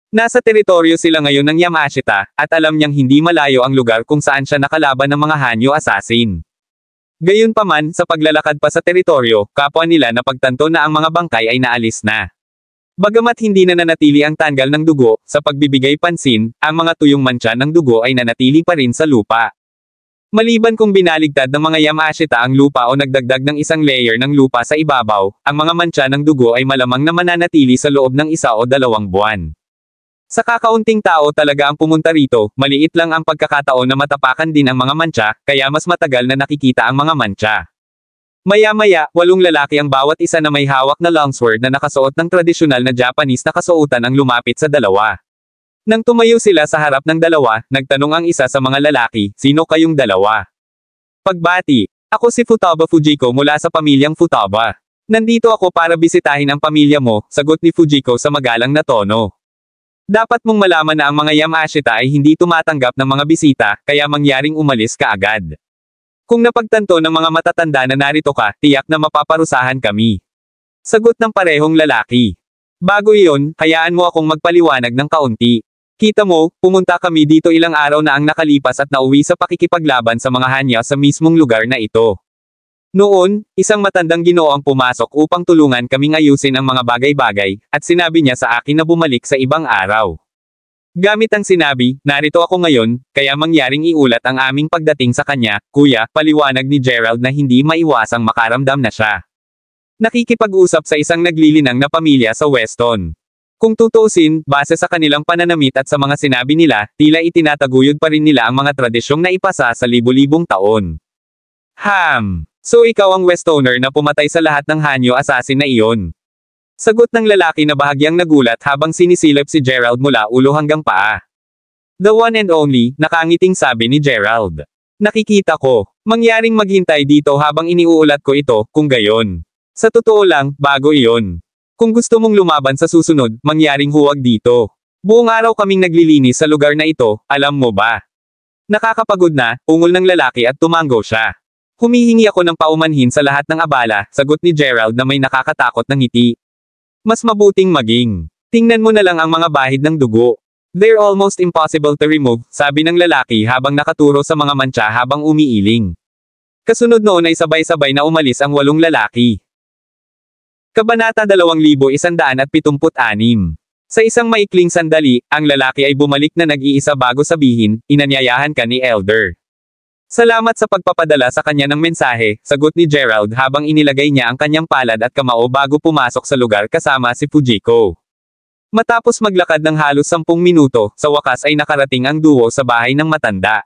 Nasa teritoryo sila ngayon ng Yamashita, at alam niyang hindi malayo ang lugar kung saan siya nakalaban ng mga Hanyo assassin. Gayunpaman, sa paglalakad pa sa teritoryo, kapwa nila napagtanto na ang mga bangkay ay naalis na. Bagamat hindi na nanatili ang tanggal ng dugo, sa pagbibigay pansin, ang mga tuyong mantsa ng dugo ay nanatili pa rin sa lupa. Maliban kung binaligtad ng mga Yamashita ang lupa o nagdagdag ng isang layer ng lupa sa ibabaw, ang mga mantsa ng dugo ay malamang na mananatili sa loob ng 1 o 2 buwan. Sa kakaunting tao talaga ang pumunta rito, maliit lang ang pagkakataon na matapakan din ang mga mantsa, kaya mas matagal na nakikita ang mga mantsa. Maya-maya, 8 lalaki ang bawat isa na may hawak na longsword na nakasuot ng tradisyonal na Japanese na kasuotan ang lumapit sa dalawa. Nang tumayo sila sa harap ng dalawa, nagtanong ang isa sa mga lalaki, "Sino kayong dalawa?" Pagbati, "Ako si Futaba Fujiko mula sa pamilyang Futaba. Nandito ako para bisitahin ang pamilya mo," sagot ni Fujiko sa magalang na tono. Dapat mong malaman na ang mga Yamashita ay hindi tumatanggap ng mga bisita, kaya mangyaring umalis ka agad. Kung napagtanto ng mga matatanda na narito ka, tiyak na mapaparusahan kami. Sagot ng parehong lalaki. Bago iyon, hayaan mo akong magpaliwanag ng kaunti. Kita mo, pumunta kami dito ilang araw na ang nakalipas at nauwi sa pakikipaglaban sa mga Hanya sa mismong lugar na ito. Noon, isang matandang Ginoo ang pumasok upang tulungan kaming ayusin ang mga bagay-bagay, at sinabi niya sa akin na bumalik sa ibang araw. Gamit ang sinabi, narito ako ngayon, kaya mangyaring iulat ang aming pagdating sa kanya, kuya, paliwanag ni Gerald na hindi maiwasang makaramdam na siya. Nakikipag-usap sa isang naglilinang na pamilya sa Weston. Kung tutuusin, base sa kanilang pananamit at sa mga sinabi nila, tila itinataguyod pa rin nila ang mga tradisyong naipasa sa libu-libong taon. So ikaw ang Westoner na pumatay sa lahat ng Hanyo assassin na iyon? Sagot ng lalaki na bahagyang nagulat habang sinisilip si Gerald mula ulo hanggang paa. The one and only, nakangiting sabi ni Gerald. Nakikita ko, mangyaring maghintay dito habang iniuulat ko ito, kung gayon. Sa totoo lang, bago iyon. Kung gusto mong lumaban sa susunod, mangyaring huwag dito. Buong araw kaming naglilinis sa lugar na ito, alam mo ba? Nakakapagod na, ungol ng lalaki at tumango siya. Humihingi ako ng paumanhin sa lahat ng abala, sagot ni Gerald na may nakakatakot na ngiti. Mas mabuting maging. Tingnan mo na lang ang mga bahid ng dugo. They're almost impossible to remove, sabi ng lalaki habang nakaturo sa mga mantsa habang umiiling. Kasunod noon ay sabay-sabay na umalis ang 8 lalaki. Kabanata 2176. Sa isang maikling sandali, ang lalaki ay bumalik na nag-iisa bago sabihin, inanyayahan ka ni Elder. Salamat sa pagpapadala sa kanya ng mensahe, sagot ni Gerald habang inilagay niya ang kanyang palad at kamao bago pumasok sa lugar kasama si Fujiko. Matapos maglakad ng halos 10 minuto, sa wakas ay nakarating ang duo sa bahay ng matanda.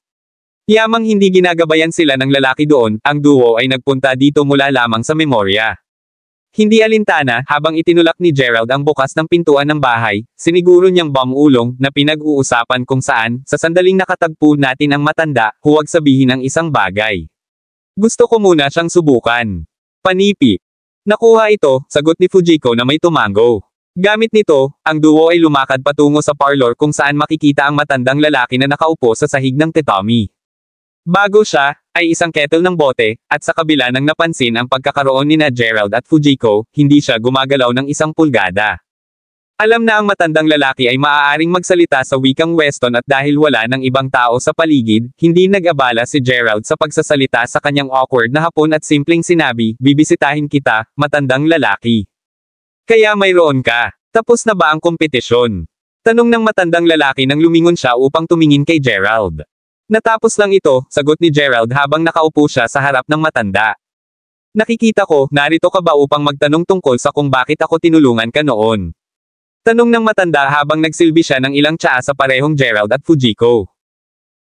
Yamang hindi ginagabayan sila ng lalaki doon, ang duo ay nagpunta dito mula lamang sa memorya. Hindi alintana, habang itinulak ni Gerald ang bukas ng pintuan ng bahay, siniguro niyang ulong na pinag-uusapan kung saan, sa sandaling nakatagpo natin ang matanda, huwag sabihin ang isang bagay. Gusto ko muna siyang subukan. Panipi. Nakuha ito, sagot ni Fujiko na may tumango. Gamit nito, ang duo ay lumakad patungo sa parlor kung saan makikita ang matandang lalaki na nakaupo sa sahig ng tatami. Bago siya, ay isang kettle ng bote, at sa kabila ng napansin ang pagkakaroon ni Gerald at Fujiko, hindi siya gumagalaw ng 1 pulgada. Alam na ang matandang lalaki ay maaaring magsalita sa wikang Weston at dahil wala ng ibang tao sa paligid, hindi nag-abala si Gerald sa pagsasalita sa kanyang awkward na Hapon at simpleng sinabi, bibisitahin kita, matandang lalaki. Kaya mayroon ka. Tapos na ba ang kompetisyon? Tanong ng matandang lalaki nang lumingon siya upang tumingin kay Gerald. Natapos lang ito, sagot ni Gerald habang nakaupo siya sa harap ng matanda. Nakikita ko, narito ka ba upang magtanong tungkol sa kung bakit ako tinulungan ka noon? Tanong ng matanda habang nagsilbi siya ng ilang tsaa sa parehong Gerald at Fujiko.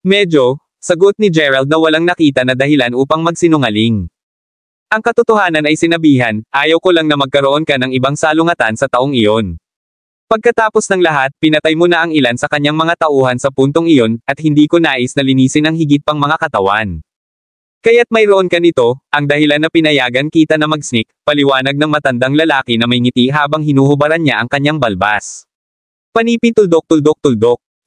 Medyo, sagot ni Gerald na walang nakita na dahilan upang magsinungaling. Ang katotohanan ay sinabihan, ayaw ko lang na magkaroon ka ng ibang salungatan sa taong iyon. Pagkatapos ng lahat, pinatay mo na ang ilan sa kanyang mga tauhan sa puntong iyon, at hindi ko nais na linisin ang higit pang mga katawan. Kaya't mayroon ka nito, ang dahilan na pinayagan kita na mag-sneak, paliwanag ng matandang lalaki na may ngiti habang hinuhubaran niya ang kanyang balbas. Panipi tuldok.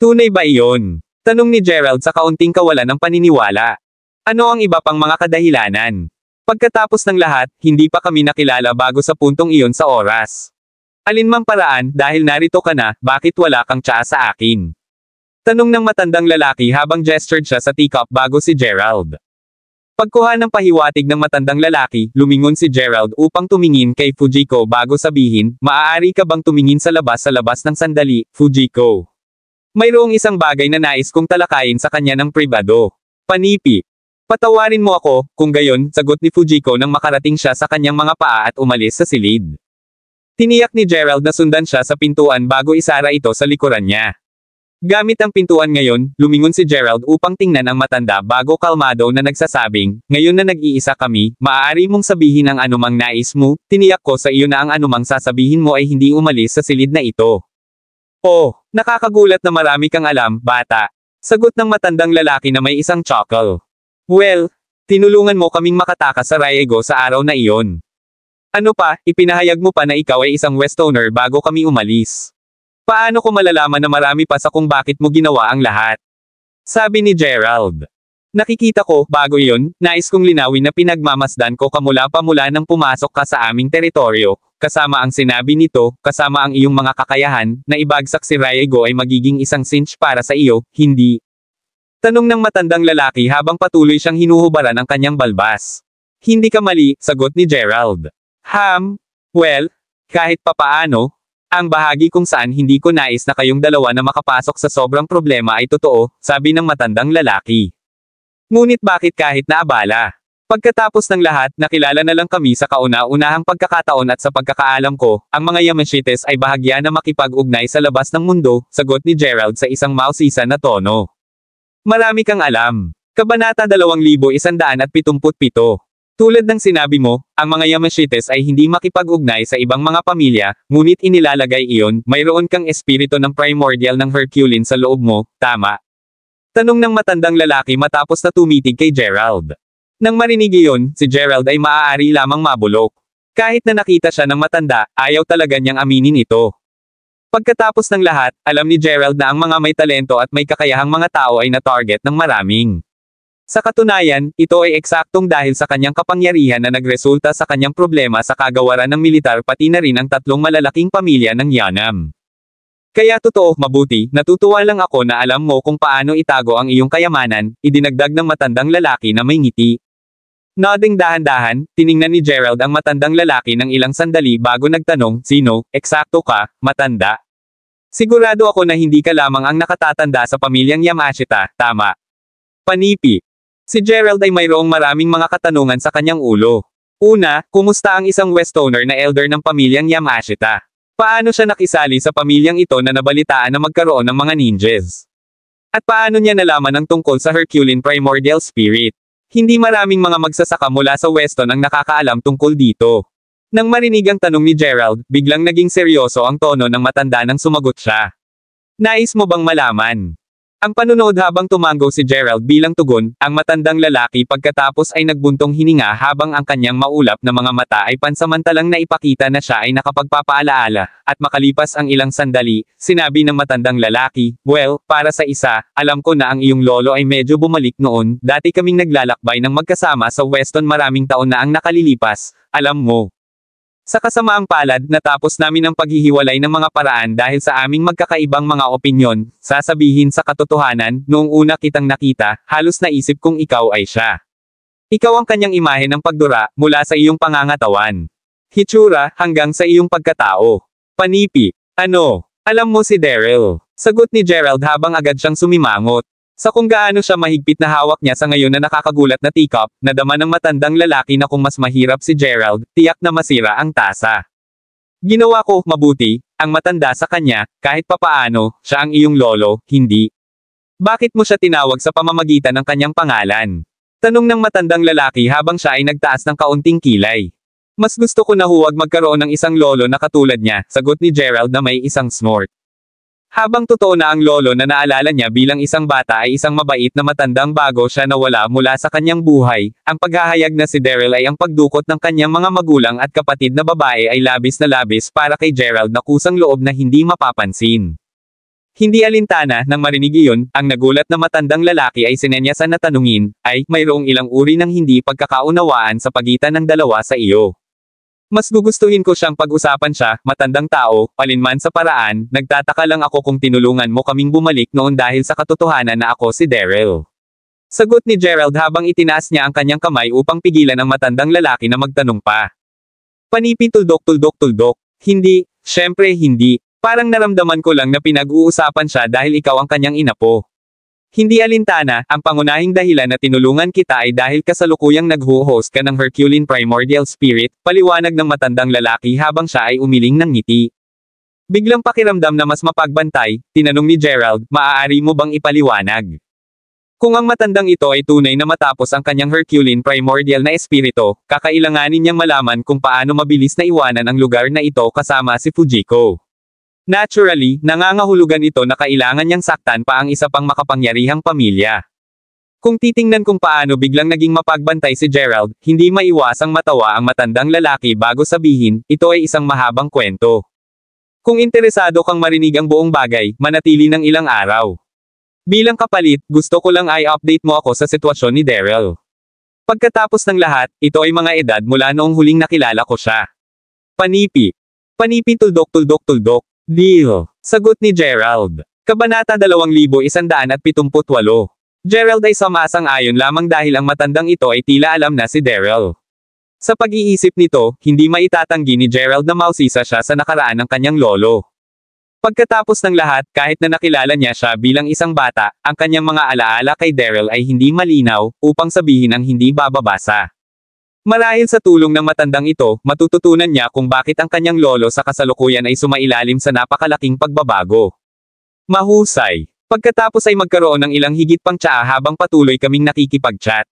Tunay ba iyon? Tanong ni Gerald sa kaunting kawalan ng paniniwala. Ano ang iba pang mga kadahilanan? Pagkatapos ng lahat, hindi pa kami nakilala bago sa puntong iyon sa oras. Alinmang paraan, dahil narito ka na, bakit wala kang tsaa sa akin? Tanong ng matandang lalaki habang gestured siya sa teacup bago si Gerald. Pagkuha ng pahiwatig ng matandang lalaki, lumingon si Gerald upang tumingin kay Fujiko bago sabihin, maaari ka bang tumingin sa labas ng sandali, Fujiko? Mayroong isang bagay na nais kong talakayin sa kanya ng pribado. Panipi. Patawarin mo ako, kung gayon, sagot ni Fujiko nang makarating siya sa kanyang mga paa at umalis sa silid. Tiniyak ni Gerald na sundan siya sa pintuan bago isara ito sa likuran niya. Gamit ang pintuan ngayon, lumingon si Gerald upang tingnan ang matanda bago kalmado na nagsasabing, ngayon na nag-iisa kami, maaari mong sabihin ang anumang nais mo, tiniyak ko sa iyo na ang anumang sasabihin mo ay hindi umalis sa silid na ito. Oh, nakakagulat na marami kang alam, bata. Sagot ng matandang lalaki na may isang chuckle. Well, tinulungan mo kaming makatakas sa Riego sa araw na iyon. Ano pa, ipinahayag mo pa na ikaw ay isang Westoner bago kami umalis. Paano ko malalaman na marami pa sa kung bakit mo ginawa ang lahat? Sabi ni Gerald. Nakikita ko, bago iyon, nais kong linawin na pinagmamasdan ko kamula pa mula nang pumasok ka sa aming teritoryo, kasama ang sinabi nito, kasama ang iyong mga kakayahan, na ibagsak si Riego ay magiging isang cinch para sa iyo, hindi. Tanong ng matandang lalaki habang patuloy siyang hinuhubaran ang kanyang balbas. Hindi ka mali, sagot ni Gerald. Well, kahit papaano, ang bahagi kung saan hindi ko nais na kayong dalawa na makapasok sa sobrang problema ay totoo, sabi ng matandang lalaki. Ngunit bakit kahit naabala? Pagkatapos ng lahat, nakilala na lang kami sa kauna-unahang pagkakataon at sa pagkakaalam ko, ang mga Yamashites ay bahagya na makipag-ugnay sa labas ng mundo, sagot ni Gerald sa isang mausisan na tono. Marami kang alam. Kabanata 2177. Tulad ng sinabi mo, ang mga Yamashites ay hindi makipag-ugnay sa ibang mga pamilya, ngunit inilalagay iyon, mayroon kang espiritu ng primordial ng Herculean sa loob mo, tama? Tanong ng matandang lalaki matapos na tumitig kay Gerald. Nang marinig iyon, si Gerald ay maaari lamang mabulok. Kahit na nakita siya ng matanda, ayaw talaga niyang aminin ito. Pagkatapos ng lahat, alam ni Gerald na ang mga may talento at may kakayahang mga tao ay na-target ng maraming. Sa katunayan, ito ay eksaktong dahil sa kanyang kapangyarihan na nagresulta sa kanyang problema sa kagawaran ng militar pati na rin ang tatlong malalaking pamilya ng Yanam. Kaya totoo, mabuti, natutuwa lang ako na alam mo kung paano itago ang iyong kayamanan, idinagdag ng matandang lalaki na may ngiti. Nodding dahan-dahan, tiningnan ni Gerald ang matandang lalaki ng ilang sandali bago nagtanong, sino, eksakto ka, matanda? Sigurado ako na hindi ka lamang ang nakatatanda sa pamilyang Yamashita, tama? Panipi. Si Gerald ay mayroong maraming mga katanungan sa kanyang ulo. Una, kumusta ang isang Westoner na elder ng pamilyang Yamashita? Paano siya nakisali sa pamilyang ito na nabalitaan na magkaroon ng mga ninjas? At paano niya nalaman ang tungkol sa Herculean Primordial Spirit? Hindi maraming mga magsasaka mula sa Weston ang nakakaalam tungkol dito. Nang marinig ang tanong ni Gerald, biglang naging seryoso ang tono ng matanda nang sumagot siya. Nais mo bang malaman? Ang panunood habang tumango si Gerald bilang tugon, ang matandang lalaki pagkatapos ay nagbuntong hininga habang ang kanyang maulap na mga mata ay pansamantalang naipakita na siya ay nakapagpapaalaala, at makalipas ang ilang sandali, sinabi ng matandang lalaki, well, para sa isa, alam ko na ang iyong lolo ay medyo bumalik noon, dati kaming naglalakbay ng magkasama sa Weston maraming taon na ang nakalilipas, alam mo. Sa kasamaang palad, natapos namin ang paghihiwalay ng mga paraan dahil sa aming magkakaibang mga opinyon, sasabihin sa katotohanan, noong una kitang nakita, halos naisip kong ikaw ay siya. Ikaw ang kanyang imahe ng pagdura, mula sa iyong pangangatawan. Hitsura, hanggang sa iyong pagkatao. Panipi. Ano? Alam mo si Daryl. Sagot ni Gerald habang agad siyang sumimangot. Sa kung gaano siya mahigpit na hawak niya sa ngayon na nakakagulat na teacup, nadama ng matandang lalaki na kung mas mahirap si Gerald, tiyak na masira ang tasa. Ginawa ko, mabuti, ang matanda sa kanya, kahit papaano, siya ang iyong lolo, hindi. Bakit mo siya tinawag sa pamamagitan ng kanyang pangalan? Tanong ng matandang lalaki habang siya ay nagtaas ng kaunting kilay. Mas gusto ko na huwag magkaroon ng isang lolo na katulad niya, sagot ni Gerald na may isang snort. Habang totoo na ang lolo na naalala niya bilang isang bata ay isang mabait na matandang bago siya nawala mula sa kanyang buhay, ang paghahayag na si Daryl ay ang pagdukot ng kanyang mga magulang at kapatid na babae ay labis na labis para kay Gerald na kusang loob na hindi mapapansin. Hindi alintana, nang marinig iyon, ang nagulat na matandang lalaki ay sinenyasan na tanungin, ay, mayroong ilang uri ng hindi pagkakaunawaan sa pagitan ng dalawa sa iyo. Mas gugustuhin ko siyang pag-usapan siya, matandang tao, alinman sa paraan, nagtataka lang ako kung tinulungan mo kaming bumalik noon dahil sa katotohanan na ako si Daryl. Sagot ni Gerald habang itinaas niya ang kanyang kamay upang pigilan ang matandang lalaki na magtanong pa. Panipi tuldok. Hindi, syempre hindi. Parang naramdaman ko lang na pinag-uusapan siya dahil ikaw ang kanyang inapo. Hindi alintana, ang pangunahing dahilan na tinulungan kita ay dahil kasalukuyang nagho-host ka ng Herculean Primordial Spirit, paliwanag ng matandang lalaki habang siya ay umiling ng ngiti. Biglang pakiramdam na mas mapagbantay, tinanong ni Gerald, maaari mo bang ipaliwanag? Kung ang matandang ito ay tunay na matapos ang kanyang Herculean Primordial na espiritu, kakailanganin niyang malaman kung paano mabilis na iwanan ang lugar na ito kasama si Fujiko. Naturally, nangangahulugan ito na kailangan niyang saktan pa ang isa pang makapangyarihang pamilya. Kung titingnan kung paano biglang naging mapagbantay si Gerald, hindi maiwasang matawa ang matandang lalaki bago sabihin, ito ay isang mahabang kwento. Kung interesado kang marinig ang buong bagay, manatili ng ilang araw. Bilang kapalit, gusto ko lang ay update mo ako sa sitwasyon ni Daryl. Pagkatapos ng lahat, ito ay mga edad mula noong huling nakilala ko siya. Panipi tuldok. Deal. Sagot ni Gerald. Kabanata 2178. Gerald ay sumasang-ayon lamang dahil ang matandang ito ay tila alam na si Daryl. Sa pag-iisip nito, hindi maitatanggi ni Gerald na mausisa siya sa nakaraan ng kanyang lolo. Pagkatapos ng lahat, kahit na nakilala niya siya bilang isang bata, ang kanyang mga alaala kay Daryl ay hindi malinaw, upang sabihin ang hindi bababasa. Marahil sa tulong ng matandang ito, matututunan niya kung bakit ang kanyang lolo sa kasalukuyan ay sumailalim sa napakalaking pagbabago. Mahusay. Pagkatapos ay magkaroon ng ilang higit pang tsaa habang patuloy kaming nakikipag-chat.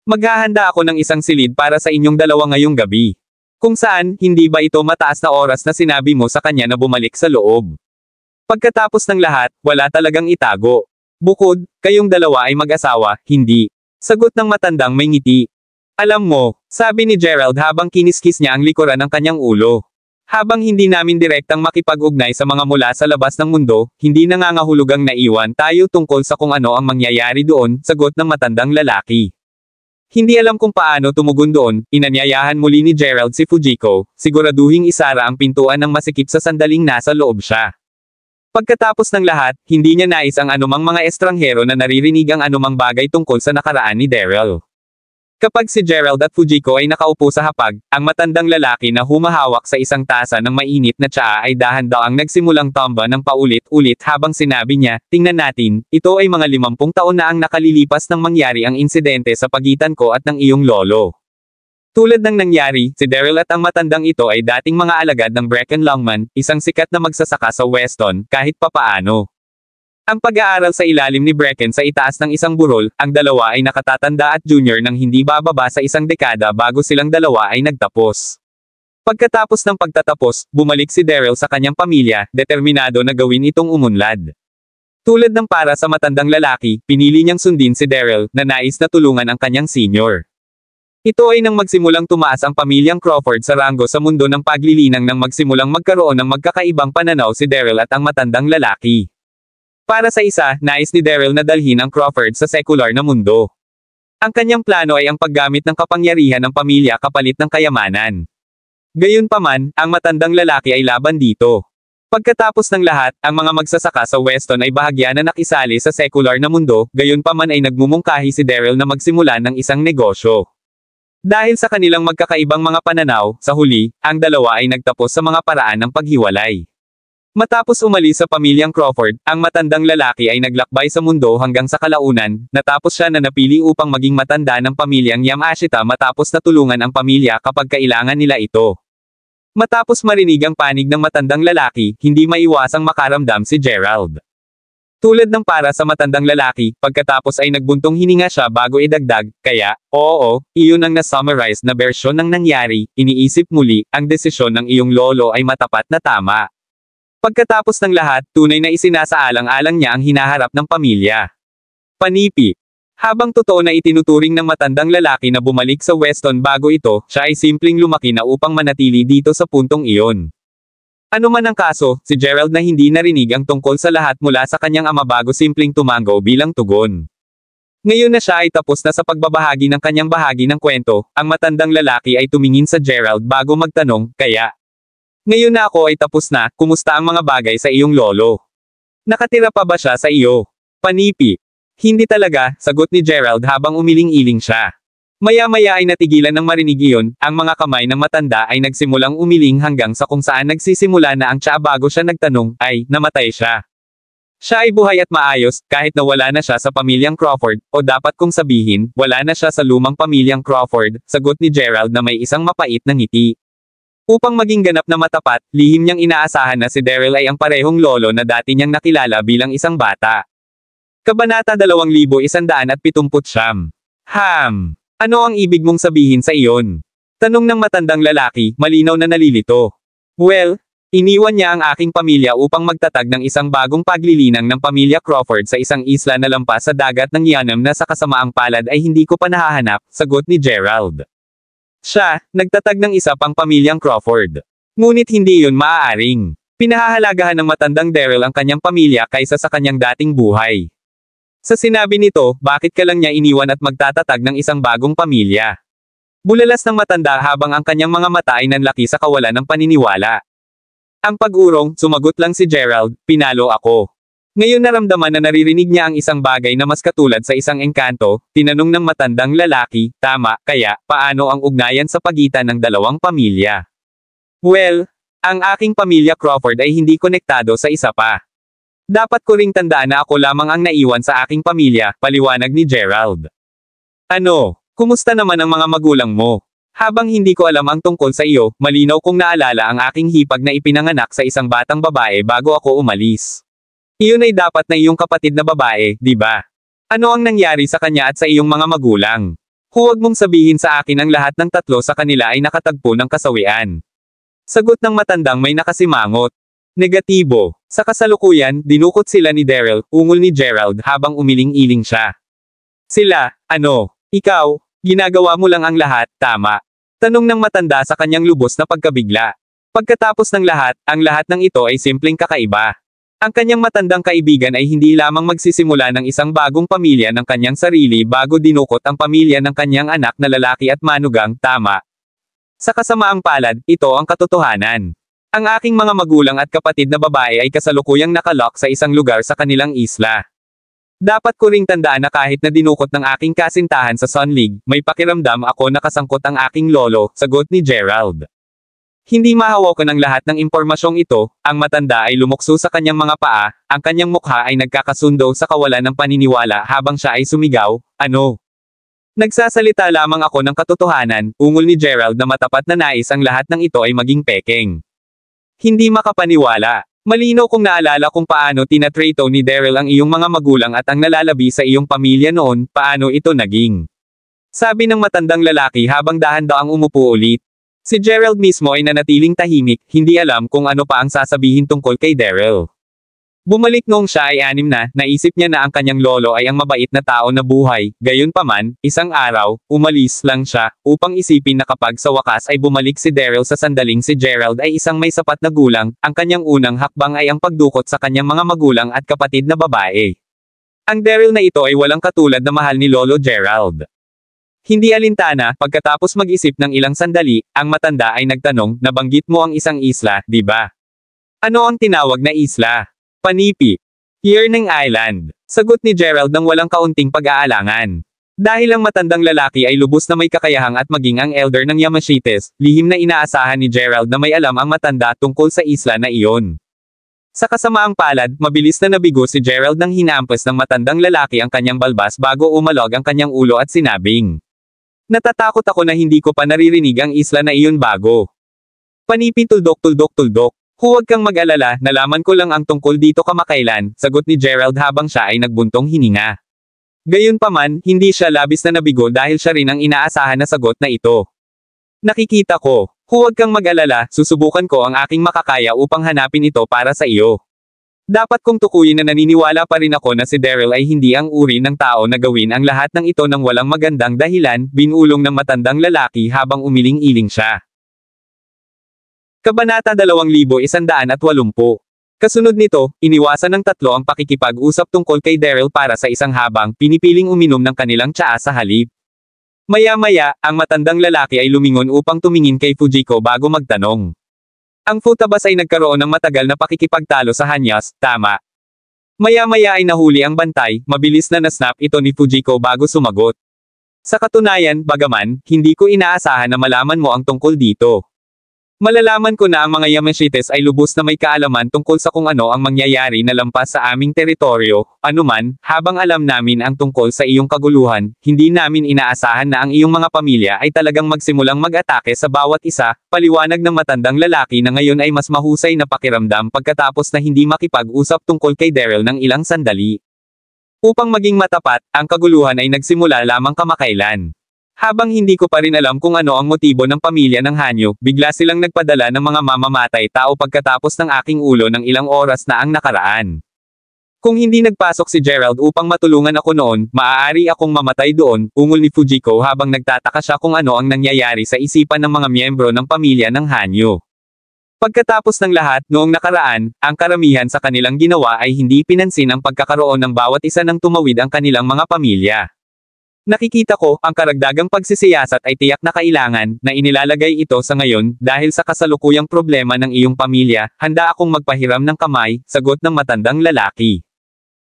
Maghahanda ako ng isang silid para sa inyong dalawa ngayong gabi. Kung saan, hindi ba ito mataas na oras na sinabi mo sa kanya na bumalik sa loob? Pagkatapos ng lahat, wala talagang itago. Bukod, kayong dalawa ay mag-asawa, hindi. Sagot ng matandang may ngiti. Alam mo, sabi ni Gerald habang kiniskis niya ang likuran ng kanyang ulo. Habang hindi namin direktang makipag-ugnay sa mga mula sa labas ng mundo, hindi nangangahulugang naiwan tayo tungkol sa kung ano ang mangyayari doon, sagot ng matandang lalaki. Hindi alam kung paano tumugon doon, inanyayahan muli ni Gerald si Fujiko, siguraduhing isara ang pintuan ng masikip sa sandaling nasa loob siya. Pagkatapos ng lahat, hindi niya nais ang anumang mga estranghero na naririnig ang anumang bagay tungkol sa nakaraan ni Daryl. Kapag si Gerald at Fujiko ay nakaupo sa hapag, ang matandang lalaki na humahawak sa isang tasa ng mainit na tsaa ay dahan-daang nagsimulang tamba ng paulit-ulit habang sinabi niya, tingnan natin, ito ay mga 50 taon na ang nakalilipas nang mangyari ang insidente sa pagitan ko at ng iyong lolo. Tulad ng nangyari, si Daryl at ang matandang ito ay dating mga alagad ng Brecken Longman, isang sikat na magsasaka sa Weston, kahit papaano. Ang pag-aaral sa ilalim ni Brecken sa itaas ng isang burol, ang dalawa ay nakatatanda at junior nang hindi bababa sa isang dekada bago silang dalawa ay nagtapos. Pagkatapos ng pagtatapos, bumalik si Daryl sa kanyang pamilya, determinado na gawin itong umunlad. Tulad ng para sa matandang lalaki, pinili niyang sundin si Daryl, na nais na tulungan ang kanyang senior. Ito ay nang magsimulang tumaas ang pamilyang Crawford sa ranggo sa mundo ng paglilinang nang magsimulang magkaroon ng magkakaibang pananaw si Daryl at ang matandang lalaki. Para sa isa, nais ni Daryl na dalhin ang Crawford sa sekular na mundo. Ang kanyang plano ay ang paggamit ng kapangyarihan ng pamilya kapalit ng kayamanan. Gayunpaman, ang matandang lalaki ay laban dito. Pagkatapos ng lahat, ang mga magsasaka sa Weston ay bahagya na nakisali sa sekular na mundo, gayunpaman ay nagmumungkahi si Daryl na magsimula ng isang negosyo. Dahil sa kanilang magkakaibang mga pananaw, sa huli, ang dalawa ay nagtapos sa mga paraan ng paghiwalay. Matapos umalis sa pamilyang Crawford, ang matandang lalaki ay naglakbay sa mundo hanggang sa kalaunan, natapos siya na napili upang maging matanda ng pamilyang Yamashita matapos na tulungan ang pamilya kapag kailangan nila ito. Matapos marinig ang panig ng matandang lalaki, hindi maiwasang makaramdam si Gerald. Tulad ng para sa matandang lalaki, pagkatapos ay nagbuntong hininga siya bago idagdag, kaya, oo, iyon ang na-summarize na bersyon ng nangyari, iniisip muli, ang desisyon ng iyong lolo ay matapat na tama. Pagkatapos ng lahat, tunay na isinasaalang-alang niya ang hinaharap ng pamilya. Panipi. Habang totoo na itinuturing ng matandang lalaki na bumalik sa Weston bago ito, siya ay simpleng lumaki na upang manatili dito sa puntong iyon. Ano man ang kaso, si Gerald na hindi narinig ang tungkol sa lahat mula sa kanyang ama bago simpleng tumango bilang tugon. Ngayon na siya ay tapos na sa pagbabahagi ng kanyang bahagi ng kwento, ang matandang lalaki ay tumingin sa Gerald bago magtanong, kaya? Ngayon na ako ay tapos na, kumusta ang mga bagay sa iyong lolo? Nakatira pa ba siya sa iyo? Panipi. Hindi talaga, sagot ni Gerald habang umiling-iling siya. Maya-maya ay natigilan ng marinig iyon, ang mga kamay ng matanda ay nagsimulang umiling hanggang sa kung saan nagsisimula na ang tsaa bago siya nagtanong, ay, namatay siya. Siya ay buhay at maayos, kahit na wala na siya sa pamilyang Crawford, o dapat kong sabihin, wala na siya sa lumang pamilyang Crawford, sagot ni Gerald na may isang mapait na ngiti. Upang maging ganap na matapat, lihim niyang inaasahan na si Daryl ay ang parehong lolo na dati niyang nakilala bilang isang bata. Kabanata 2179. Ano ang ibig mong sabihin sa iyon? Tanong ng matandang lalaki, malinaw na nalilito. Well, iniwan niya ang aking pamilya upang magtatag ng isang bagong paglilinang ng pamilya Crawford sa isang isla na lampas sa dagat ng Yanam na sa kasamaang palad ay hindi ko pa nahahanap, sagot ni Gerald. Siya, nagtatag ng isa pang pamilyang Crawford. Ngunit hindi yun maaaring. Pinahahalagahan ng matandang Daryl ang kanyang pamilya kaysa sa kanyang dating buhay. Sa sinabi nito, bakit ka lang niya iniwan at magtatatag ng isang bagong pamilya? Bulalas ng matanda habang ang kanyang mga mata ay nanlaki sa kawalan ng paniniwala. Ang pag-urong, sumagot lang si Gerald, pinalo ako. Ngayon naramdaman na naririnig niya ang isang bagay na mas katulad sa isang engkanto, tinanong ng matandang lalaki, tama, kaya, paano ang ugnayan sa pagitan ng dalawang pamilya? Well, ang aking pamilya Crawford ay hindi konektado sa isa pa. Dapat ko ring tandaan na ako lamang ang naiwan sa aking pamilya, paliwanag ni Gerald. Ano, kumusta naman ang mga magulang mo? Habang hindi ko alam ang tungkol sa iyo, malinaw kong naalala ang aking hipag na ipinanganak sa isang batang babae bago ako umalis. Iyon ay dapat na iyong kapatid na babae, di ba? Ano ang nangyari sa kanya at sa iyong mga magulang? Huwag mong sabihin sa akin ang lahat ng tatlo sa kanila ay nakatagpo ng kasawian. Sagot ng matandang may nakasimangot. Negatibo. Sa kasalukuyan, dinukot sila ni Daryl, ungol ni Gerald habang umiling-iling siya. Sila, ano? Ikaw, ginagawa mo lang ang lahat, tama? Tanong ng matanda sa kanyang lubos na pagkabigla. Pagkatapos ng lahat, ang lahat ng ito ay simpleng kakaiba. Ang kanyang matandang kaibigan ay hindi lamang magsisimula ng isang bagong pamilya ng kanyang sarili bago dinukot ang pamilya ng kanyang anak na lalaki at manugang, tama? Sa kasamaang palad, ito ang katotohanan. Ang aking mga magulang at kapatid na babae ay kasalukuyang nakalock sa isang lugar sa kanilang isla. Dapat ko ring tandaan na kahit na dinukot ng aking kasintahan sa Sun League, may pakiramdam ako nakasangkot ang aking lolo, sagot ni Gerald. Hindi mahawakan ang lahat ng impormasyong ito, ang matanda ay lumukso sa kanyang mga paa, ang kanyang mukha ay nagkakasundo sa kawalan ng paniniwala habang siya ay sumigaw, ano? Nagsasalita lamang ako ng katotohanan, ungol ni Gerald na matapat na nais ang lahat ng ito ay maging pekeng. Hindi makapaniwala. Malinaw kung naalala kung paano tinatrato ni Daryl ang iyong mga magulang at ang nalalabi sa iyong pamilya noon, paano ito naging. Sabi ng matandang lalaki habang dahan-daang umupo ulit. Si Gerald mismo ay nanatiling tahimik, hindi alam kung ano pa ang sasabihin tungkol kay Daryl. Bumalik noong siya ay 6 na, naisip niya na ang kanyang lolo ay ang mabait na tao na buhay, gayunpaman, isang araw, umalis lang siya, upang isipin na kapag sa wakas ay bumalik si Daryl sa sandaling si Gerald ay isang may sapat na gulang, ang kanyang unang hakbang ay ang pagdukot sa kanyang mga magulang at kapatid na babae. Ang Daryl na ito ay walang katulad na mahal ni Lolo Gerald. Hindi alintana, pagkatapos mag-isip ng ilang sandali, ang matanda ay nagtanong, nabanggit mo ang isang isla, di ba? Ano ang tinawag na isla? Panipi. Yearning Island. Sagot ni Gerald ng walang kaunting pag-aalangan. Dahil ang matandang lalaki ay lubos na may kakayahang at maging ang elder ng Yamashites, lihim na inaasahan ni Gerald na may alam ang matanda tungkol sa isla na iyon. Sa kasamaang palad, mabilis na nabigo si Gerald nang hinaampas ng matandang lalaki ang kanyang balbas bago umalog ang kanyang ulo at sinabing. Natatakot ako na hindi ko pa naririnig ang isla na iyon bago. Panipi tuldok. Huwag kang mag-alala, nalaman ko lang ang tungkol dito kamakailan, sagot ni Gerald habang siya ay nagbuntong hininga. Gayunpaman, hindi siya labis na nabigo dahil siya rin ang inaasahan na sagot na ito. Nakikita ko. Huwag kang mag-alala, susubukan ko ang aking makakaya upang hanapin ito para sa iyo. Dapat kong tukuyin na naniniwala pa rin ako na si Daryl ay hindi ang uri ng tao na gawin ang lahat ng ito ng walang magandang dahilan, binulong ng matandang lalaki habang umiling-iling siya. Kabanata 2180. Kasunod nito, iniwasan ng tatlo ang pakikipag-usap tungkol kay Daryl para sa isang habang pinipiling uminom ng kanilang tsaa sa halip. Maya-maya, ang matandang lalaki ay lumingon upang tumingin kay Fujiko bago magtanong. Ang Futabas ay nagkaroon ng matagal na pakikipagtalo sa Hanyas, tama. Maya-maya ay nahuli ang bantay, mabilis na nasnap ito ni Fujiko bago sumagot. Sa katunayan, bagaman, hindi ko inaasahan na malaman mo ang tungkol dito. Malalaman ko na ang mga Yamashites ay lubos na may kaalaman tungkol sa kung ano ang mangyayari na lampas sa aming teritoryo, anuman, habang alam namin ang tungkol sa iyong kaguluhan, hindi namin inaasahan na ang iyong mga pamilya ay talagang magsimulang mag-atake sa bawat isa, paliwanag ng matandang lalaki na ngayon ay mas mahusay na pakiramdam pagkatapos na hindi makipag-usap tungkol kay Daryl ng ilang sandali. Upang maging matapat, ang kaguluhan ay nagsimula lamang kamakailan. Habang hindi ko pa rin alam kung ano ang motibo ng pamilya ng Hanyo, bigla silang nagpadala ng mga mamamatay tao pagkatapos ng aking ulo ng ilang oras na ang nakaraan. Kung hindi nagpasok si Gerald upang matulungan ako noon, maaari akong mamatay doon, ungol ni Fujiko habang nagtataka siya kung ano ang nangyayari sa isipan ng mga miyembro ng pamilya ng Hanyo. Pagkatapos ng lahat, noong nakaraan, ang karamihan sa kanilang ginawa ay hindi pinansin ang pagkakaroon ng bawat isa ng tumawid ang kanilang mga pamilya. Nakikita ko, ang karagdagang pagsisiyasat ay tiyak na kailangan, na inilalagay ito sa ngayon, dahil sa kasalukuyang problema ng iyong pamilya, handa akong magpahiram ng kamay, sagot ng matandang lalaki.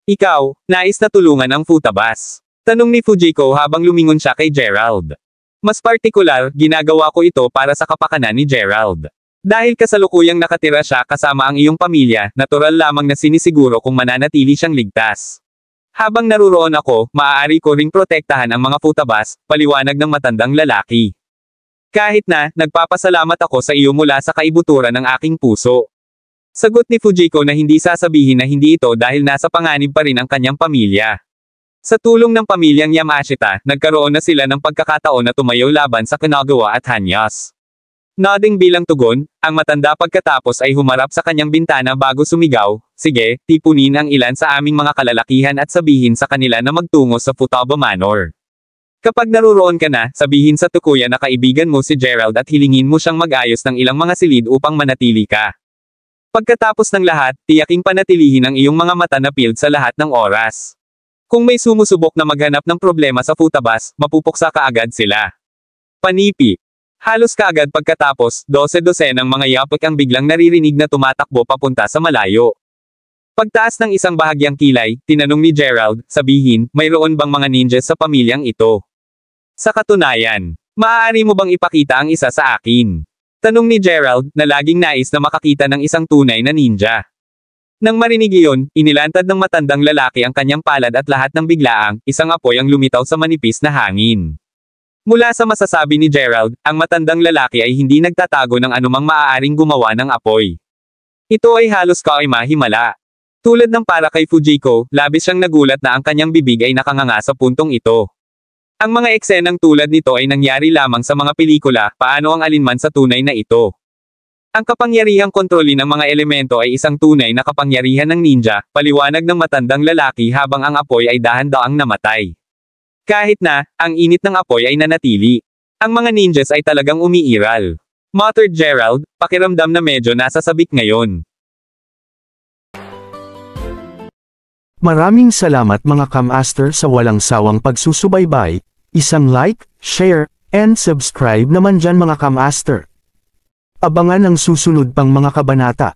Ikaw, nais na tulungan ang Futabas? Tanong ni Fujiko habang lumingon siya kay Gerald. Mas partikular, ginagawa ko ito para sa kapakanan ni Gerald. Dahil kasalukuyang nakatira siya kasama ang iyong pamilya, natural lamang na sinisiguro kung mananatili siyang ligtas. Habang naruroon ako, maaari ko ring protektahan ang mga Futabas, paliwanag ng matandang lalaki. Kahit na, nagpapasalamat ako sa iyo mula sa kaibuturan ng aking puso. Sagot ni Fujiko na hindi sasabihin na hindi ito dahil nasa panganib pa rin ang kanyang pamilya. Sa tulong ng pamilyang Yamashita, nagkaroon na sila ng pagkakataon na tumayo laban sa Kanagawa at Hanyas. Nodding bilang tugon, ang matanda pagkatapos ay humarap sa kanyang bintana bago sumigaw, sige, tipunin ang ilan sa aming mga kalalakihan at sabihin sa kanila na magtungo sa Futaba Manor. Kapag naruroon ka na, sabihin sa tukuya na kaibigan mo si Gerald at hilingin mo siyang mag-ayos ng ilang mga silid upang manatili ka. Pagkatapos ng lahat, tiyaking panatilihin ang iyong mga mata na peeled sa lahat ng oras. Kung may sumusubok na maghanap ng problema sa Futabas, mapupuksa kaagad sila. Panipi. Halos kaagad pagkatapos, 12 ng mga yapik ang biglang naririnig na tumatakbo papunta sa malayo. Pagtaas ng isang bahagyang kilay, tinanong ni Gerald, sabihin, mayroon bang mga ninjas sa pamilyang ito? Sa katunayan, maaari mo bang ipakita ang isa sa akin? Tanong ni Gerald, na laging nais na makakita ng isang tunay na ninja. Nang marinig iyon, inilantad ng matandang lalaki ang kanyang palad at lahat ng biglaang, isang apoy ang lumitaw sa manipis na hangin. Mula sa masasabi ni Gerald, ang matandang lalaki ay hindi nagtatago ng anumang maaaring gumawa ng apoy. Ito ay halos kaimahimala. Tulad ng para kay Fujiko, labis siyang nagulat na ang kanyang bibig ay nakanganga sa puntong ito. Ang mga eksenang tulad nito ay nangyari lamang sa mga pelikula, paano ang alinman sa tunay na ito. Ang kapangyarihang kontrolin ng mga elemento ay isang tunay na kapangyarihan ng ninja, paliwanag ng matandang lalaki habang ang apoy ay dahan-daang namatay. Kahit na, ang init ng apoy ay nanatili. Ang mga ninjas ay talagang umiiral. Muttered Gerald, pakiramdam na medyo nasa sabik ngayon. Maraming salamat mga Kamaster sa walang sawang pagsusubaybay, isang like, share, and subscribe naman dyan mga Kamaster. Abangan ang susunod pang mga kabanata.